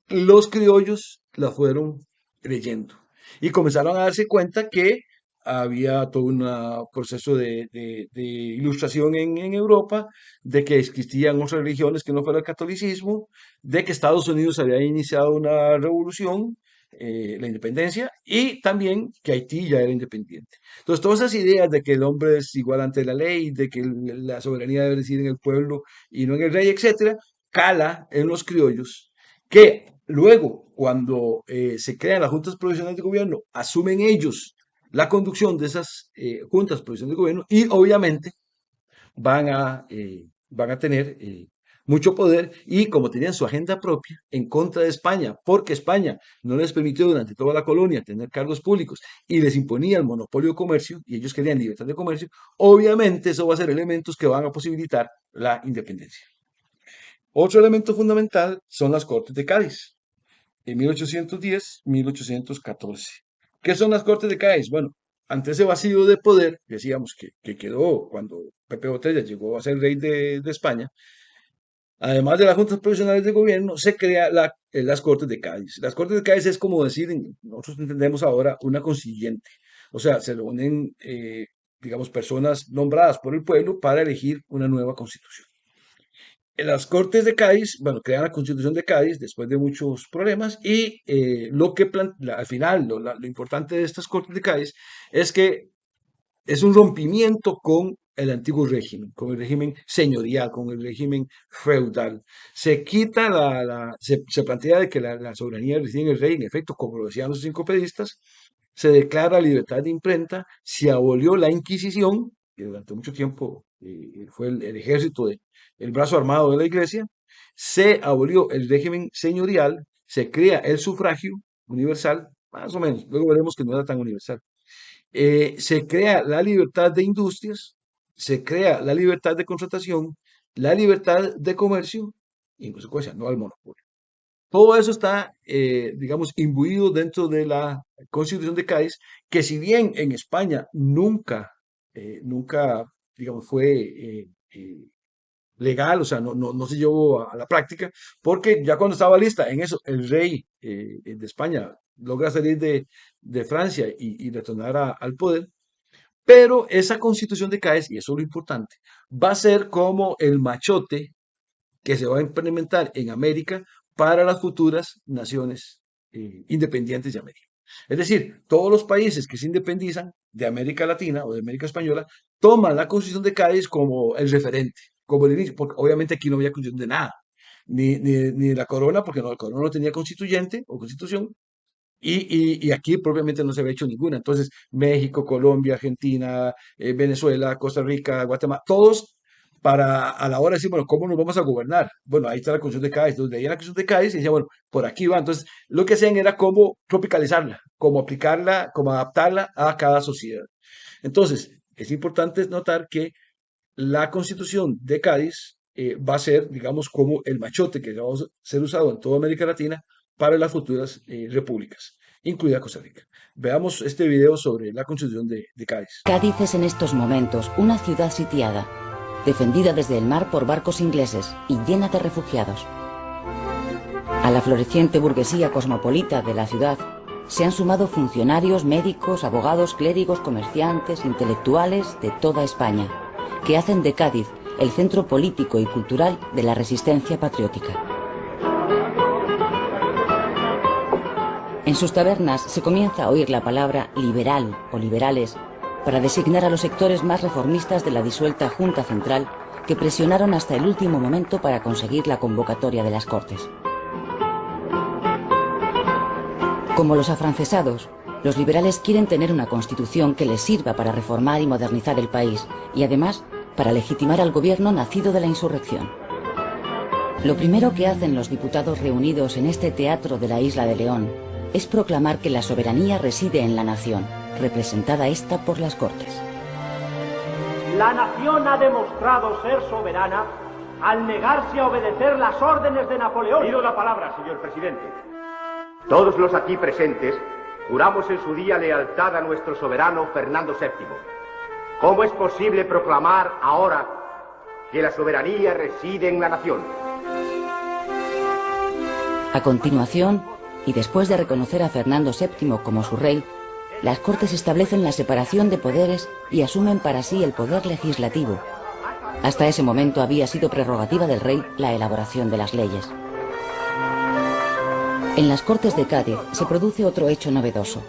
los criollos las fueron leyendo y comenzaron a darse cuenta que había todo un proceso de ilustración en Europa, de que existían otras religiones que no fuera el catolicismo, de que Estados Unidos había iniciado una revolución, la independencia, y también que Haití ya era independiente. Entonces, todas esas ideas de que el hombre es igual ante la ley, de que la soberanía debe residir en el pueblo y no en el rey, etcétera, cala en los criollos que luego, cuando se crean las juntas provisionales de gobierno, asumen ellos la conducción de esas juntas provisionales de gobierno y obviamente van a tener mucho poder y como tenían su agenda propia en contra de España, porque España no les permitió durante toda la colonia tener cargos públicos y les imponía el monopolio de comercio y ellos querían libertad de comercio, obviamente eso va a ser elementos que van a posibilitar la independencia. Otro elemento fundamental son las Cortes de Cádiz en 1810-1814. ¿Qué son las Cortes de Cádiz? Bueno, ante ese vacío de poder, decíamos que quedó cuando Pepe Botella llegó a ser rey de España, además de las juntas provisionales de gobierno, se crea las Cortes de Cádiz. Las Cortes de Cádiz es como decir, nosotros entendemos ahora, una constituyente. O sea, se reúnen, digamos, personas nombradas por el pueblo para elegir una nueva constitución. En las Cortes de Cádiz, bueno, crean la Constitución de Cádiz después de muchos problemas y al final lo importante de estas Cortes de Cádiz es que es un rompimiento con el antiguo régimen, con el régimen señorial, con el régimen feudal. Se quita se plantea de que la soberanía reside en el rey, en efecto, como lo decían los enciclopedistas, se declara libertad de imprenta, se abolió la Inquisición, que durante mucho tiempo fue el ejército, el brazo armado de la iglesia, se abolió el régimen señorial, se crea el sufragio universal, más o menos, luego veremos que no era tan universal. Se crea la libertad de industrias, se crea la libertad de contratación, la libertad de comercio y en consecuencia no al monopolio. Todo eso está, digamos, imbuido dentro de la Constitución de Cádiz, que si bien en España nunca, digamos, fue legal, o sea, no se llevó a la práctica, porque ya cuando estaba lista en eso, el rey de España logra salir de Francia y retornar al poder, pero esa Constitución de Cádiz, y eso es lo importante, va a ser como el machote que se va a implementar en América para las futuras naciones independientes de América. Es decir, todos los países que se independizan de América Latina o de América Española toman la Constitución de Cádiz como el referente, como el inicio, porque obviamente aquí no había constitución de nada, ni la corona, porque no, la corona no tenía constituyente o constitución, y aquí propiamente no se había hecho ninguna. Entonces, México, Colombia, Argentina, Venezuela, Costa Rica, Guatemala, todos para a la hora de decir, bueno, ¿cómo nos vamos a gobernar? Bueno, ahí está la Constitución de Cádiz. Entonces, leían la Constitución de Cádiz y decían, bueno, por aquí va. Entonces, lo que hacían era cómo tropicalizarla, cómo aplicarla, cómo adaptarla a cada sociedad. Entonces, es importante notar que la Constitución de Cádiz va a ser, digamos, como el machote que va a ser usado en toda América Latina para las futuras repúblicas, incluida Costa Rica. Veamos este video sobre la Constitución de Cádiz. Cádiz es en estos momentos una ciudad sitiada, defendida desde el mar por barcos ingleses y llena de refugiados. A la floreciente burguesía cosmopolita de la ciudad se han sumado funcionarios, médicos, abogados, clérigos, comerciantes, intelectuales de toda España, que hacen de Cádiz el centro político y cultural de la resistencia patriótica. En sus tabernas se comienza a oír la palabra liberal o liberales para designar a los sectores más reformistas de la disuelta Junta Central, que presionaron hasta el último momento para conseguir la convocatoria de las Cortes. Como los afrancesados, los liberales quieren tener una constitución que les sirva para reformar y modernizar el país y además para legitimar al gobierno nacido de la insurrección. Lo primero que hacen los diputados reunidos en este teatro de la isla de León es proclamar que la soberanía reside en la nación, representada esta por las Cortes. La nación ha demostrado ser soberana al negarse a obedecer las órdenes de Napoleón. Pido la palabra, señor presidente. Todos los aquí presentes juramos en su día lealtad a nuestro soberano Fernando VII. ¿Cómo es posible proclamar ahora que la soberanía reside en la nación? A continuación, y después de reconocer a Fernando VII como su rey, las Cortes establecen la separación de poderes y asumen para sí el poder legislativo. Hasta ese momento había sido prerrogativa del rey la elaboración de las leyes. En las Cortes de Cádiz se produce otro hecho novedoso.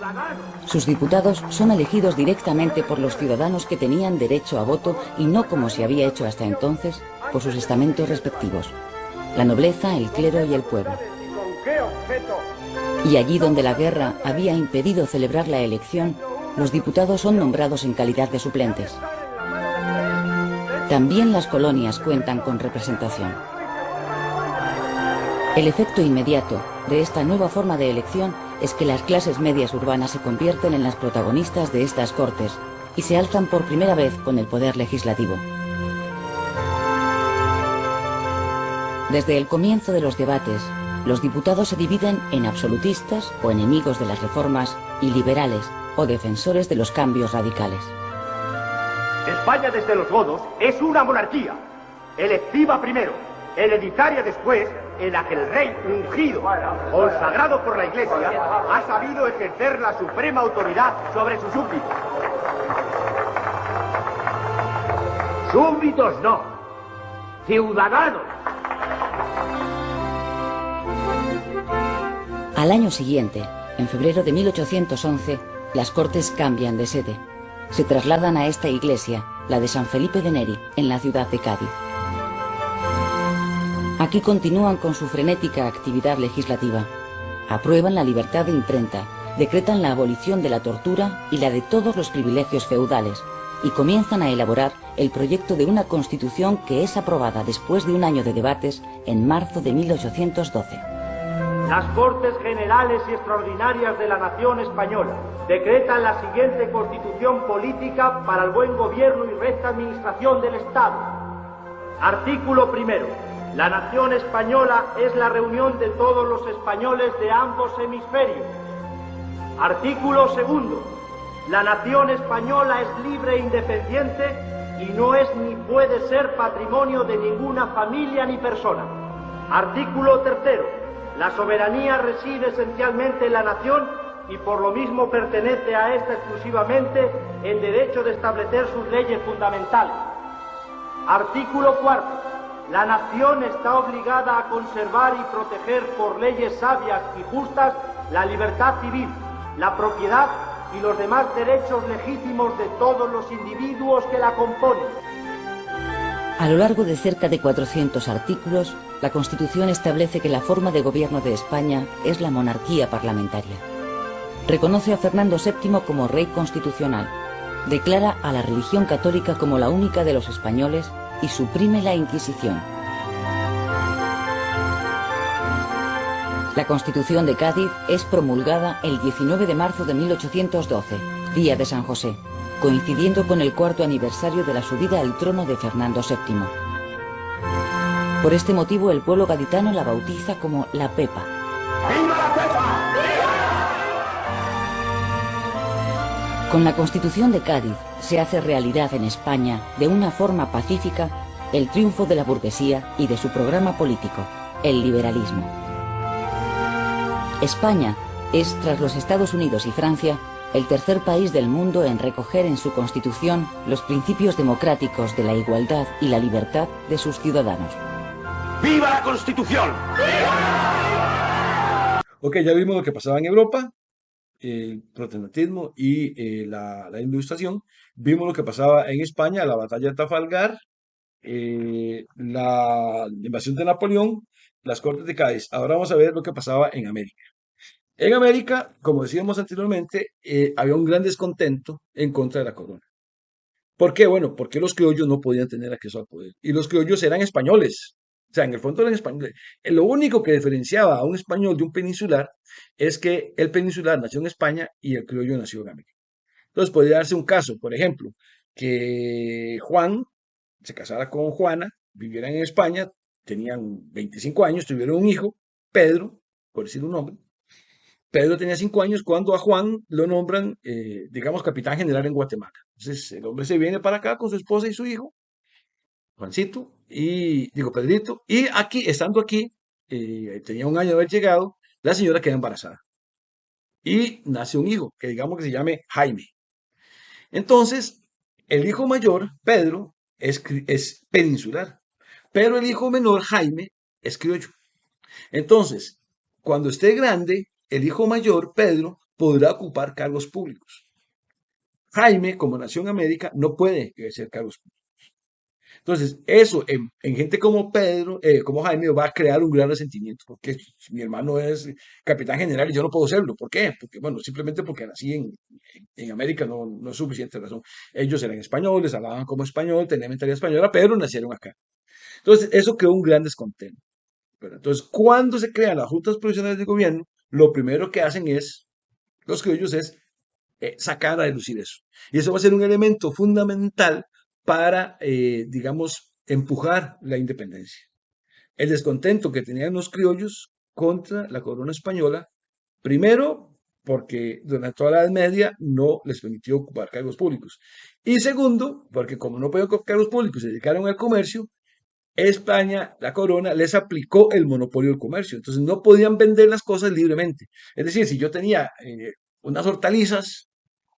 Sus diputados son elegidos directamente por los ciudadanos que tenían derecho a voto y no como se había hecho hasta entonces por sus estamentos respectivos, la nobleza, el clero y el pueblo. Y allí donde la guerra había impedido celebrar la elección, los diputados son nombrados en calidad de suplentes. También las colonias cuentan con representación. El efecto inmediato de esta nueva forma de elección es que las clases medias urbanas se convierten en las protagonistas de estas Cortes y se alzan por primera vez con el poder legislativo. Desde el comienzo de los debates, los diputados se dividen en absolutistas o enemigos de las reformas y liberales o defensores de los cambios radicales. España desde los godos es una monarquía, electiva primero, hereditaria después, en la que el rey ungido, consagrado por la Iglesia, ha sabido ejercer la suprema autoridad sobre sus súbditos. Súbditos no, ciudadanos. Al año siguiente, en febrero de 1811, las Cortes cambian de sede. Se trasladan a esta iglesia, la de San Felipe de Neri, en la ciudad de Cádiz. Aquí continúan con su frenética actividad legislativa. Aprueban la libertad de imprenta, decretan la abolición de la tortura y la de todos los privilegios feudales, y comienzan a elaborar el proyecto de una constitución que es aprobada después de un año de debates en marzo de 1812. Las Cortes Generales y Extraordinarias de la Nación Española decretan la siguiente constitución política para el buen gobierno y recta administración del Estado. Artículo primero. La nación española es la reunión de todos los españoles de ambos hemisferios. Artículo segundo. La nación española es libre e independiente y no es ni puede ser patrimonio de ninguna familia ni persona. Artículo tercero. La soberanía reside esencialmente en la nación y por lo mismo pertenece a esta exclusivamente el derecho de establecer sus leyes fundamentales. Artículo cuarto. La nación está obligada a conservar y proteger por leyes sabias y justas la libertad civil, la propiedad y los demás derechos legítimos de todos los individuos que la componen. A lo largo de cerca de 400 artículos, la Constitución establece que la forma de gobierno de España es la monarquía parlamentaria. Reconoce a Fernando VII como rey constitucional, declara a la religión católica como la única de los españoles y suprime la Inquisición. La Constitución de Cádiz es promulgada el 19 de marzo de 1812, día de San José, coincidiendo con el cuarto aniversario de la subida al trono de Fernando VII. Por este motivo el pueblo gaditano la bautiza como la Pepa. ¡Viva la Pepa! Con la Constitución de Cádiz se hace realidad en España, de una forma pacífica, el triunfo de la burguesía y de su programa político, el liberalismo. España es, tras los Estados Unidos y Francia, el tercer país del mundo en recoger en su Constitución los principios democráticos de la igualdad y la libertad de sus ciudadanos. ¡Viva la Constitución! Ok, ya vimos lo que pasaba en Europa, el protestantismo y la ilustración. Vimos lo que pasaba en España, la batalla de Trafalgar, la invasión de Napoleón, las Cortes de Cádiz. Ahora vamos a ver lo que pasaba en América. En América, como decíamos anteriormente, había un gran descontento en contra de la corona. ¿Por qué? Bueno, porque los criollos no podían tener acceso al poder. Y los criollos eran españoles. O sea, en el fondo eran españoles. Lo único que diferenciaba a un español de un peninsular es que el peninsular nació en España y el criollo nació en América. Entonces podría darse un caso, por ejemplo, que Juan se casara con Juana, vivieran en España, tenían 25 años, tuvieron un hijo, Pedro, por decir un nombre. Pedro tenía 5 años cuando a Juan lo nombran, digamos, capitán general en Guatemala. Entonces el hombre se viene para acá con su esposa y su hijo, Juancito, y digo Pedrito, y aquí, estando aquí, tenía un año de haber llegado, la señora queda embarazada. Y nace un hijo, que digamos que se llame Jaime. Entonces, el hijo mayor, Pedro, es peninsular, pero el hijo menor, Jaime, es criollo. Entonces, cuando esté grande, el hijo mayor, Pedro, podrá ocupar cargos públicos. Jaime, como nació en América, no puede ejercer cargos públicos. Entonces, eso en gente como Pedro, como Jaime, va a crear un gran resentimiento, porque mi hermano es capitán general y yo no puedo serlo. ¿Por qué? Porque, bueno, simplemente porque nací en América no es suficiente razón. Ellos eran españoles, hablaban como español, tenían mentalidad española, pero nacieron acá. Entonces, eso creó un gran descontento. ¿Verdad? Entonces, cuando se crean las juntas provisionales de gobierno, lo primero que hacen los criollos es sacar a delucir eso. Y eso va a ser un elemento fundamental para, digamos, empujar la independencia. El descontento que tenían los criollos contra la corona española, primero, porque durante toda la Edad Media no les permitió ocupar cargos públicos. Y segundo, porque como no podían ocupar cargos públicos, se dedicaron al comercio, España, la corona, les aplicó el monopolio del comercio. Entonces no podían vender las cosas libremente. Es decir, si yo tenía unas hortalizas,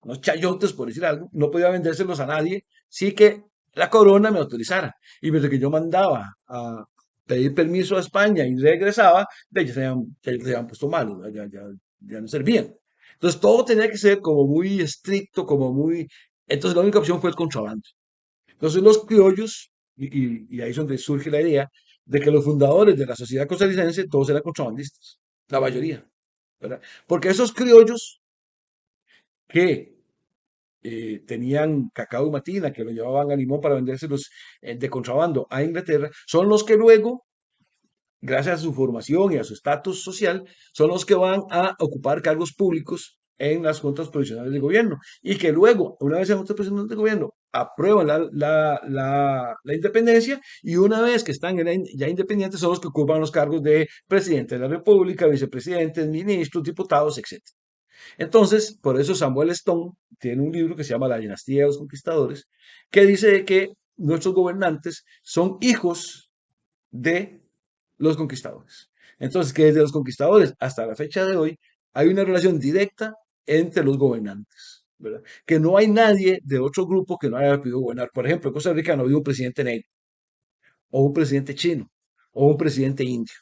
unos chayotes, por decir algo, no podía vendérselos a nadie, sí que la corona me autorizara. Y desde que yo mandaba a pedir permiso a España y regresaba, ya se habían puesto malos, ya no servían. Entonces todo tenía que ser como muy estricto, como muy... Entonces la única opción fue el contrabando. Entonces los criollos, y ahí es donde surge la idea de que los fundadores de la sociedad costarricense todos eran contrabandistas, la mayoría, ¿verdad? Porque esos criollos que tenían cacao y matina, que lo llevaban a Limón para vendérselos de contrabando a Inglaterra, son los que luego, gracias a su formación y a su estatus social, son los que van a ocupar cargos públicos en las juntas provisionales de gobierno y que luego, una vez en juntas provisionales de gobierno, aprueban la independencia y una vez que están ya independientes son los que ocupan los cargos de presidente de la República, vicepresidentes, ministros, diputados, etc. Entonces, por eso Samuel Stone tiene un libro que se llama La dinastía de los conquistadores, que dice que nuestros gobernantes son hijos de los conquistadores. Entonces, que desde los conquistadores hasta la fecha de hoy hay una relación directa entre los gobernantes, ¿verdad? Que no hay nadie de otro grupo que no haya podido gobernar. Por ejemplo, en Costa Rica no ha habido un presidente negro, o un presidente chino, o un presidente indio,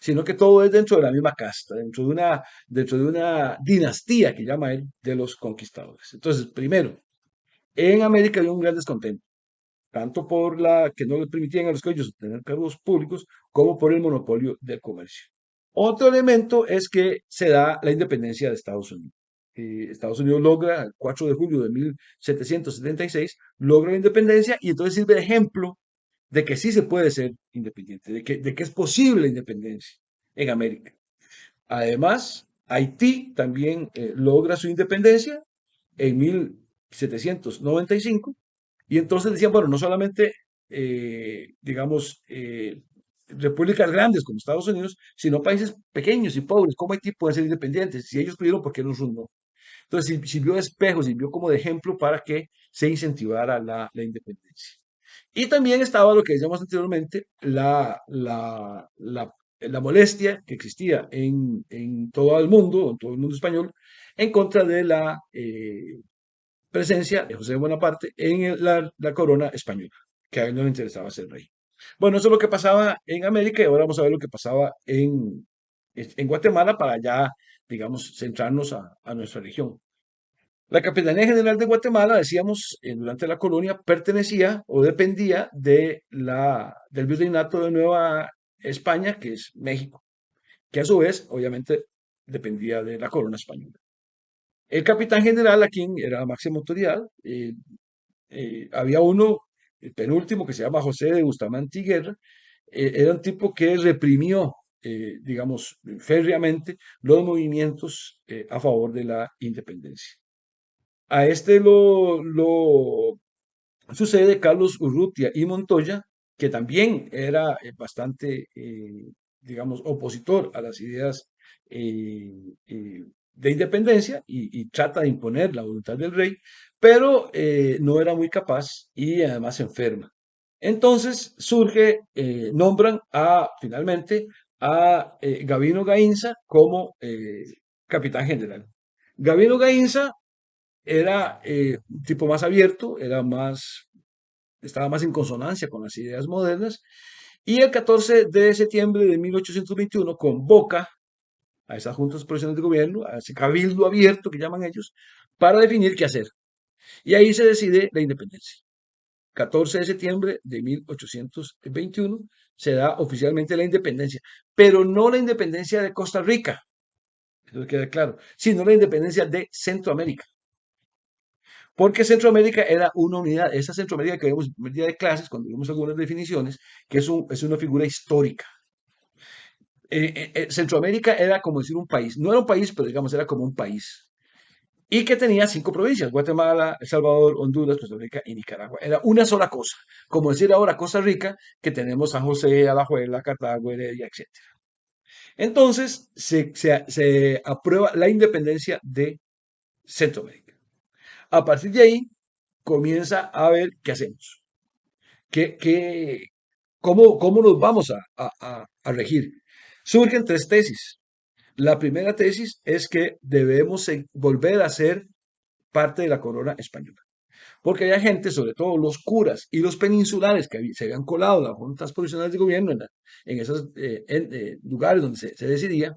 sino que todo es dentro de la misma casta, dentro de una dinastía que llama él de los conquistadores. Entonces, primero, en América había un gran descontento, tanto por la que no le permitían a los criollos tener cargos públicos, como por el monopolio del comercio. Otro elemento es que se da la independencia de Estados Unidos. Estados Unidos logra, el 4 de julio de 1776, logra la independencia y entonces sirve de ejemplo de que sí se puede ser independiente, de que es posible la independencia en América. Además, Haití también logra su independencia en 1795 y entonces decían, bueno, no solamente, digamos, repúblicas grandes como Estados Unidos, sino países pequeños y pobres como Haití pueden ser independientes. Si ellos pudieron, ¿por qué nosotros no? Entonces sirvió de espejo, sirvió como de ejemplo para que se incentivara la independencia. Y también estaba lo que decíamos anteriormente, la molestia que existía en todo el mundo, en todo el mundo español, en contra de la presencia de José Bonaparte en la corona española, que a él no le interesaba ser rey. Bueno, eso es lo que pasaba en América y ahora vamos a ver lo que pasaba en Guatemala para ya, digamos, centrarnos a nuestra región. La Capitanía General de Guatemala, decíamos, durante la colonia, pertenecía o dependía del Virreinato de Nueva España, que es México, que a su vez, obviamente, dependía de la corona española. El capitán general, a quien era la máxima autoridad, había uno, el penúltimo, que se llama José de Bustamante y Guerra, era un tipo que reprimió, digamos, férreamente los movimientos a favor de la independencia. A este lo sucede Carlos Urrutia y Montoya, que también era bastante, digamos, opositor a las ideas de independencia y trata de imponer la voluntad del rey, pero no era muy capaz y además se enferma. Entonces nombran finalmente a Gavino Gainza como capitán general. Gavino Gainza era un tipo más abierto, estaba más en consonancia con las ideas modernas, y el 14 de septiembre de 1821 convoca a esas juntas provisionales de gobierno, a ese cabildo abierto que llaman ellos, para definir qué hacer. Y ahí se decide la independencia. 14 de septiembre de 1821 se da oficialmente la independencia, pero no la independencia de Costa Rica, eso queda claro, sino la independencia de Centroamérica. Porque Centroamérica era una unidad, esa Centroamérica que vemos en el día de clases, cuando vemos algunas definiciones, que es una figura histórica. Centroamérica era como decir un país, no era un país, pero digamos era como un país. Y que tenía 5 provincias, Guatemala, El Salvador, Honduras, Costa Rica y Nicaragua. Era una sola cosa, como decir ahora Costa Rica, que tenemos San José, Alajuela, Cartago, Heredia, etc. Entonces se aprueba la independencia de Centroamérica. A partir de ahí comienza a ver qué hacemos, qué, qué, cómo nos vamos a regir. Surgen 3 tesis. La primera tesis es que debemos volver a ser parte de la corona española. Porque había gente, sobre todo los curas y los peninsulares que se habían colado en las juntas provisionales de gobierno, en esos lugares donde se decidía,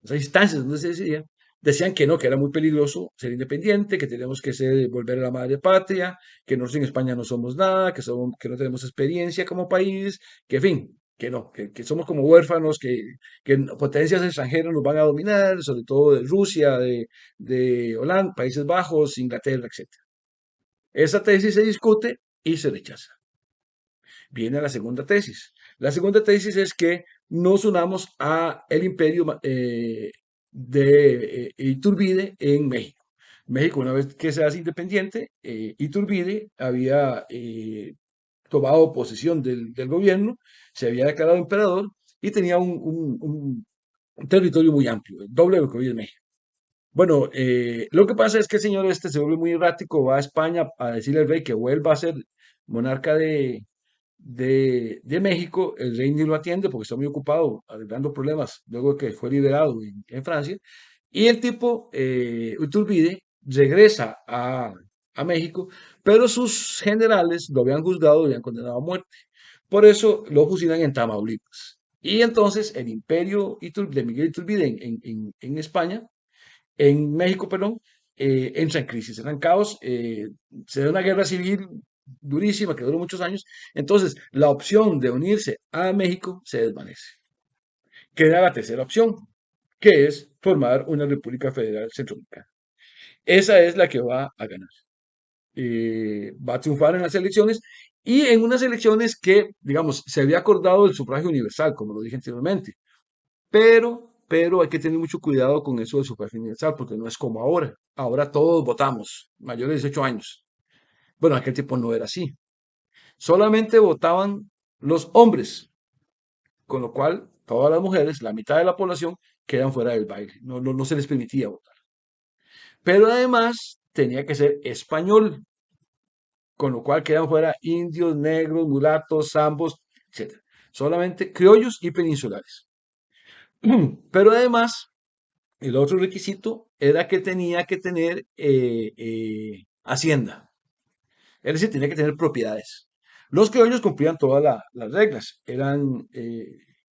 esas instancias donde se decidía, decían que no, que era muy peligroso ser independiente, que tenemos que volver a la madre patria, que nosotros en España no somos nada, que no tenemos experiencia como país, que en fin, que no, que somos como huérfanos, que potencias extranjeras nos van a dominar, sobre todo de Rusia, de Holanda, Países Bajos, Inglaterra, etc. Esa tesis se discute y se rechaza. Viene la segunda tesis. La segunda tesis es que nos unamos a el imperio de Iturbide en México. México, una vez que se hace independiente, Iturbide había tomado posesión del gobierno, se había declarado emperador y tenía un territorio muy amplio, el doble de lo que hoy es México. Bueno, lo que pasa es que el señor este se vuelve muy errático, va a España a decirle al rey que vuelva a ser monarca de México. El rey ni lo atiende porque está muy ocupado arreglando problemas luego de que fue liberado en Francia. Y el tipo, Iturbide, regresa a México, pero sus generales lo habían juzgado y lo habían condenado a muerte. Por eso lo fusilan en Tamaulipas. Y entonces el imperio de Miguel Iturbide en España en México, perdón, entra en crisis, entra en caos, se da una guerra civil durísima que duró muchos años, entonces la opción de unirse a México se desvanece. Queda la tercera opción, que es formar una República Federal Centroamericana. Esa es la que va a ganar. va a triunfar en las elecciones y en unas elecciones que, digamos, se había acordado el sufragio universal, como lo dije anteriormente, pero hay que tener mucho cuidado con eso del sufragio universal porque no es como ahora. Ahora todos votamos, mayores de 18 años. Bueno, en aquel tiempo no era así. Solamente votaban los hombres, con lo cual todas las mujeres, la mitad de la población, quedan fuera del baile. No se les permitía votar. Pero además tenía que ser español, con lo cual quedan fuera indios, negros, mulatos, zambos, etc. Solamente criollos y peninsulares. Pero además, el otro requisito era que tenía que tener hacienda, es decir, tenía que tener propiedades. Los criollos cumplían todas las reglas, eran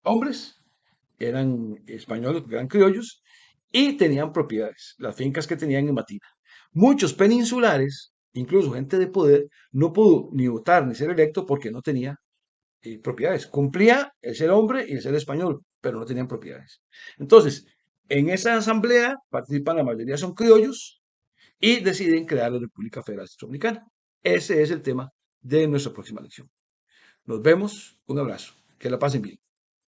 hombres, eran españoles, porque eran criollos, y tenían propiedades, las fincas que tenían en Matina. Muchos peninsulares, incluso gente de poder, no pudo ni votar ni ser electo porque no tenía propiedades. Cumplía el ser hombre y el ser español, pero no tenían propiedades. Entonces, en esa asamblea participan la mayoría son criollos y deciden crear la República Federal Centroamericana. Ese es el tema de nuestra próxima lección. Nos vemos, un abrazo, que la pasen bien.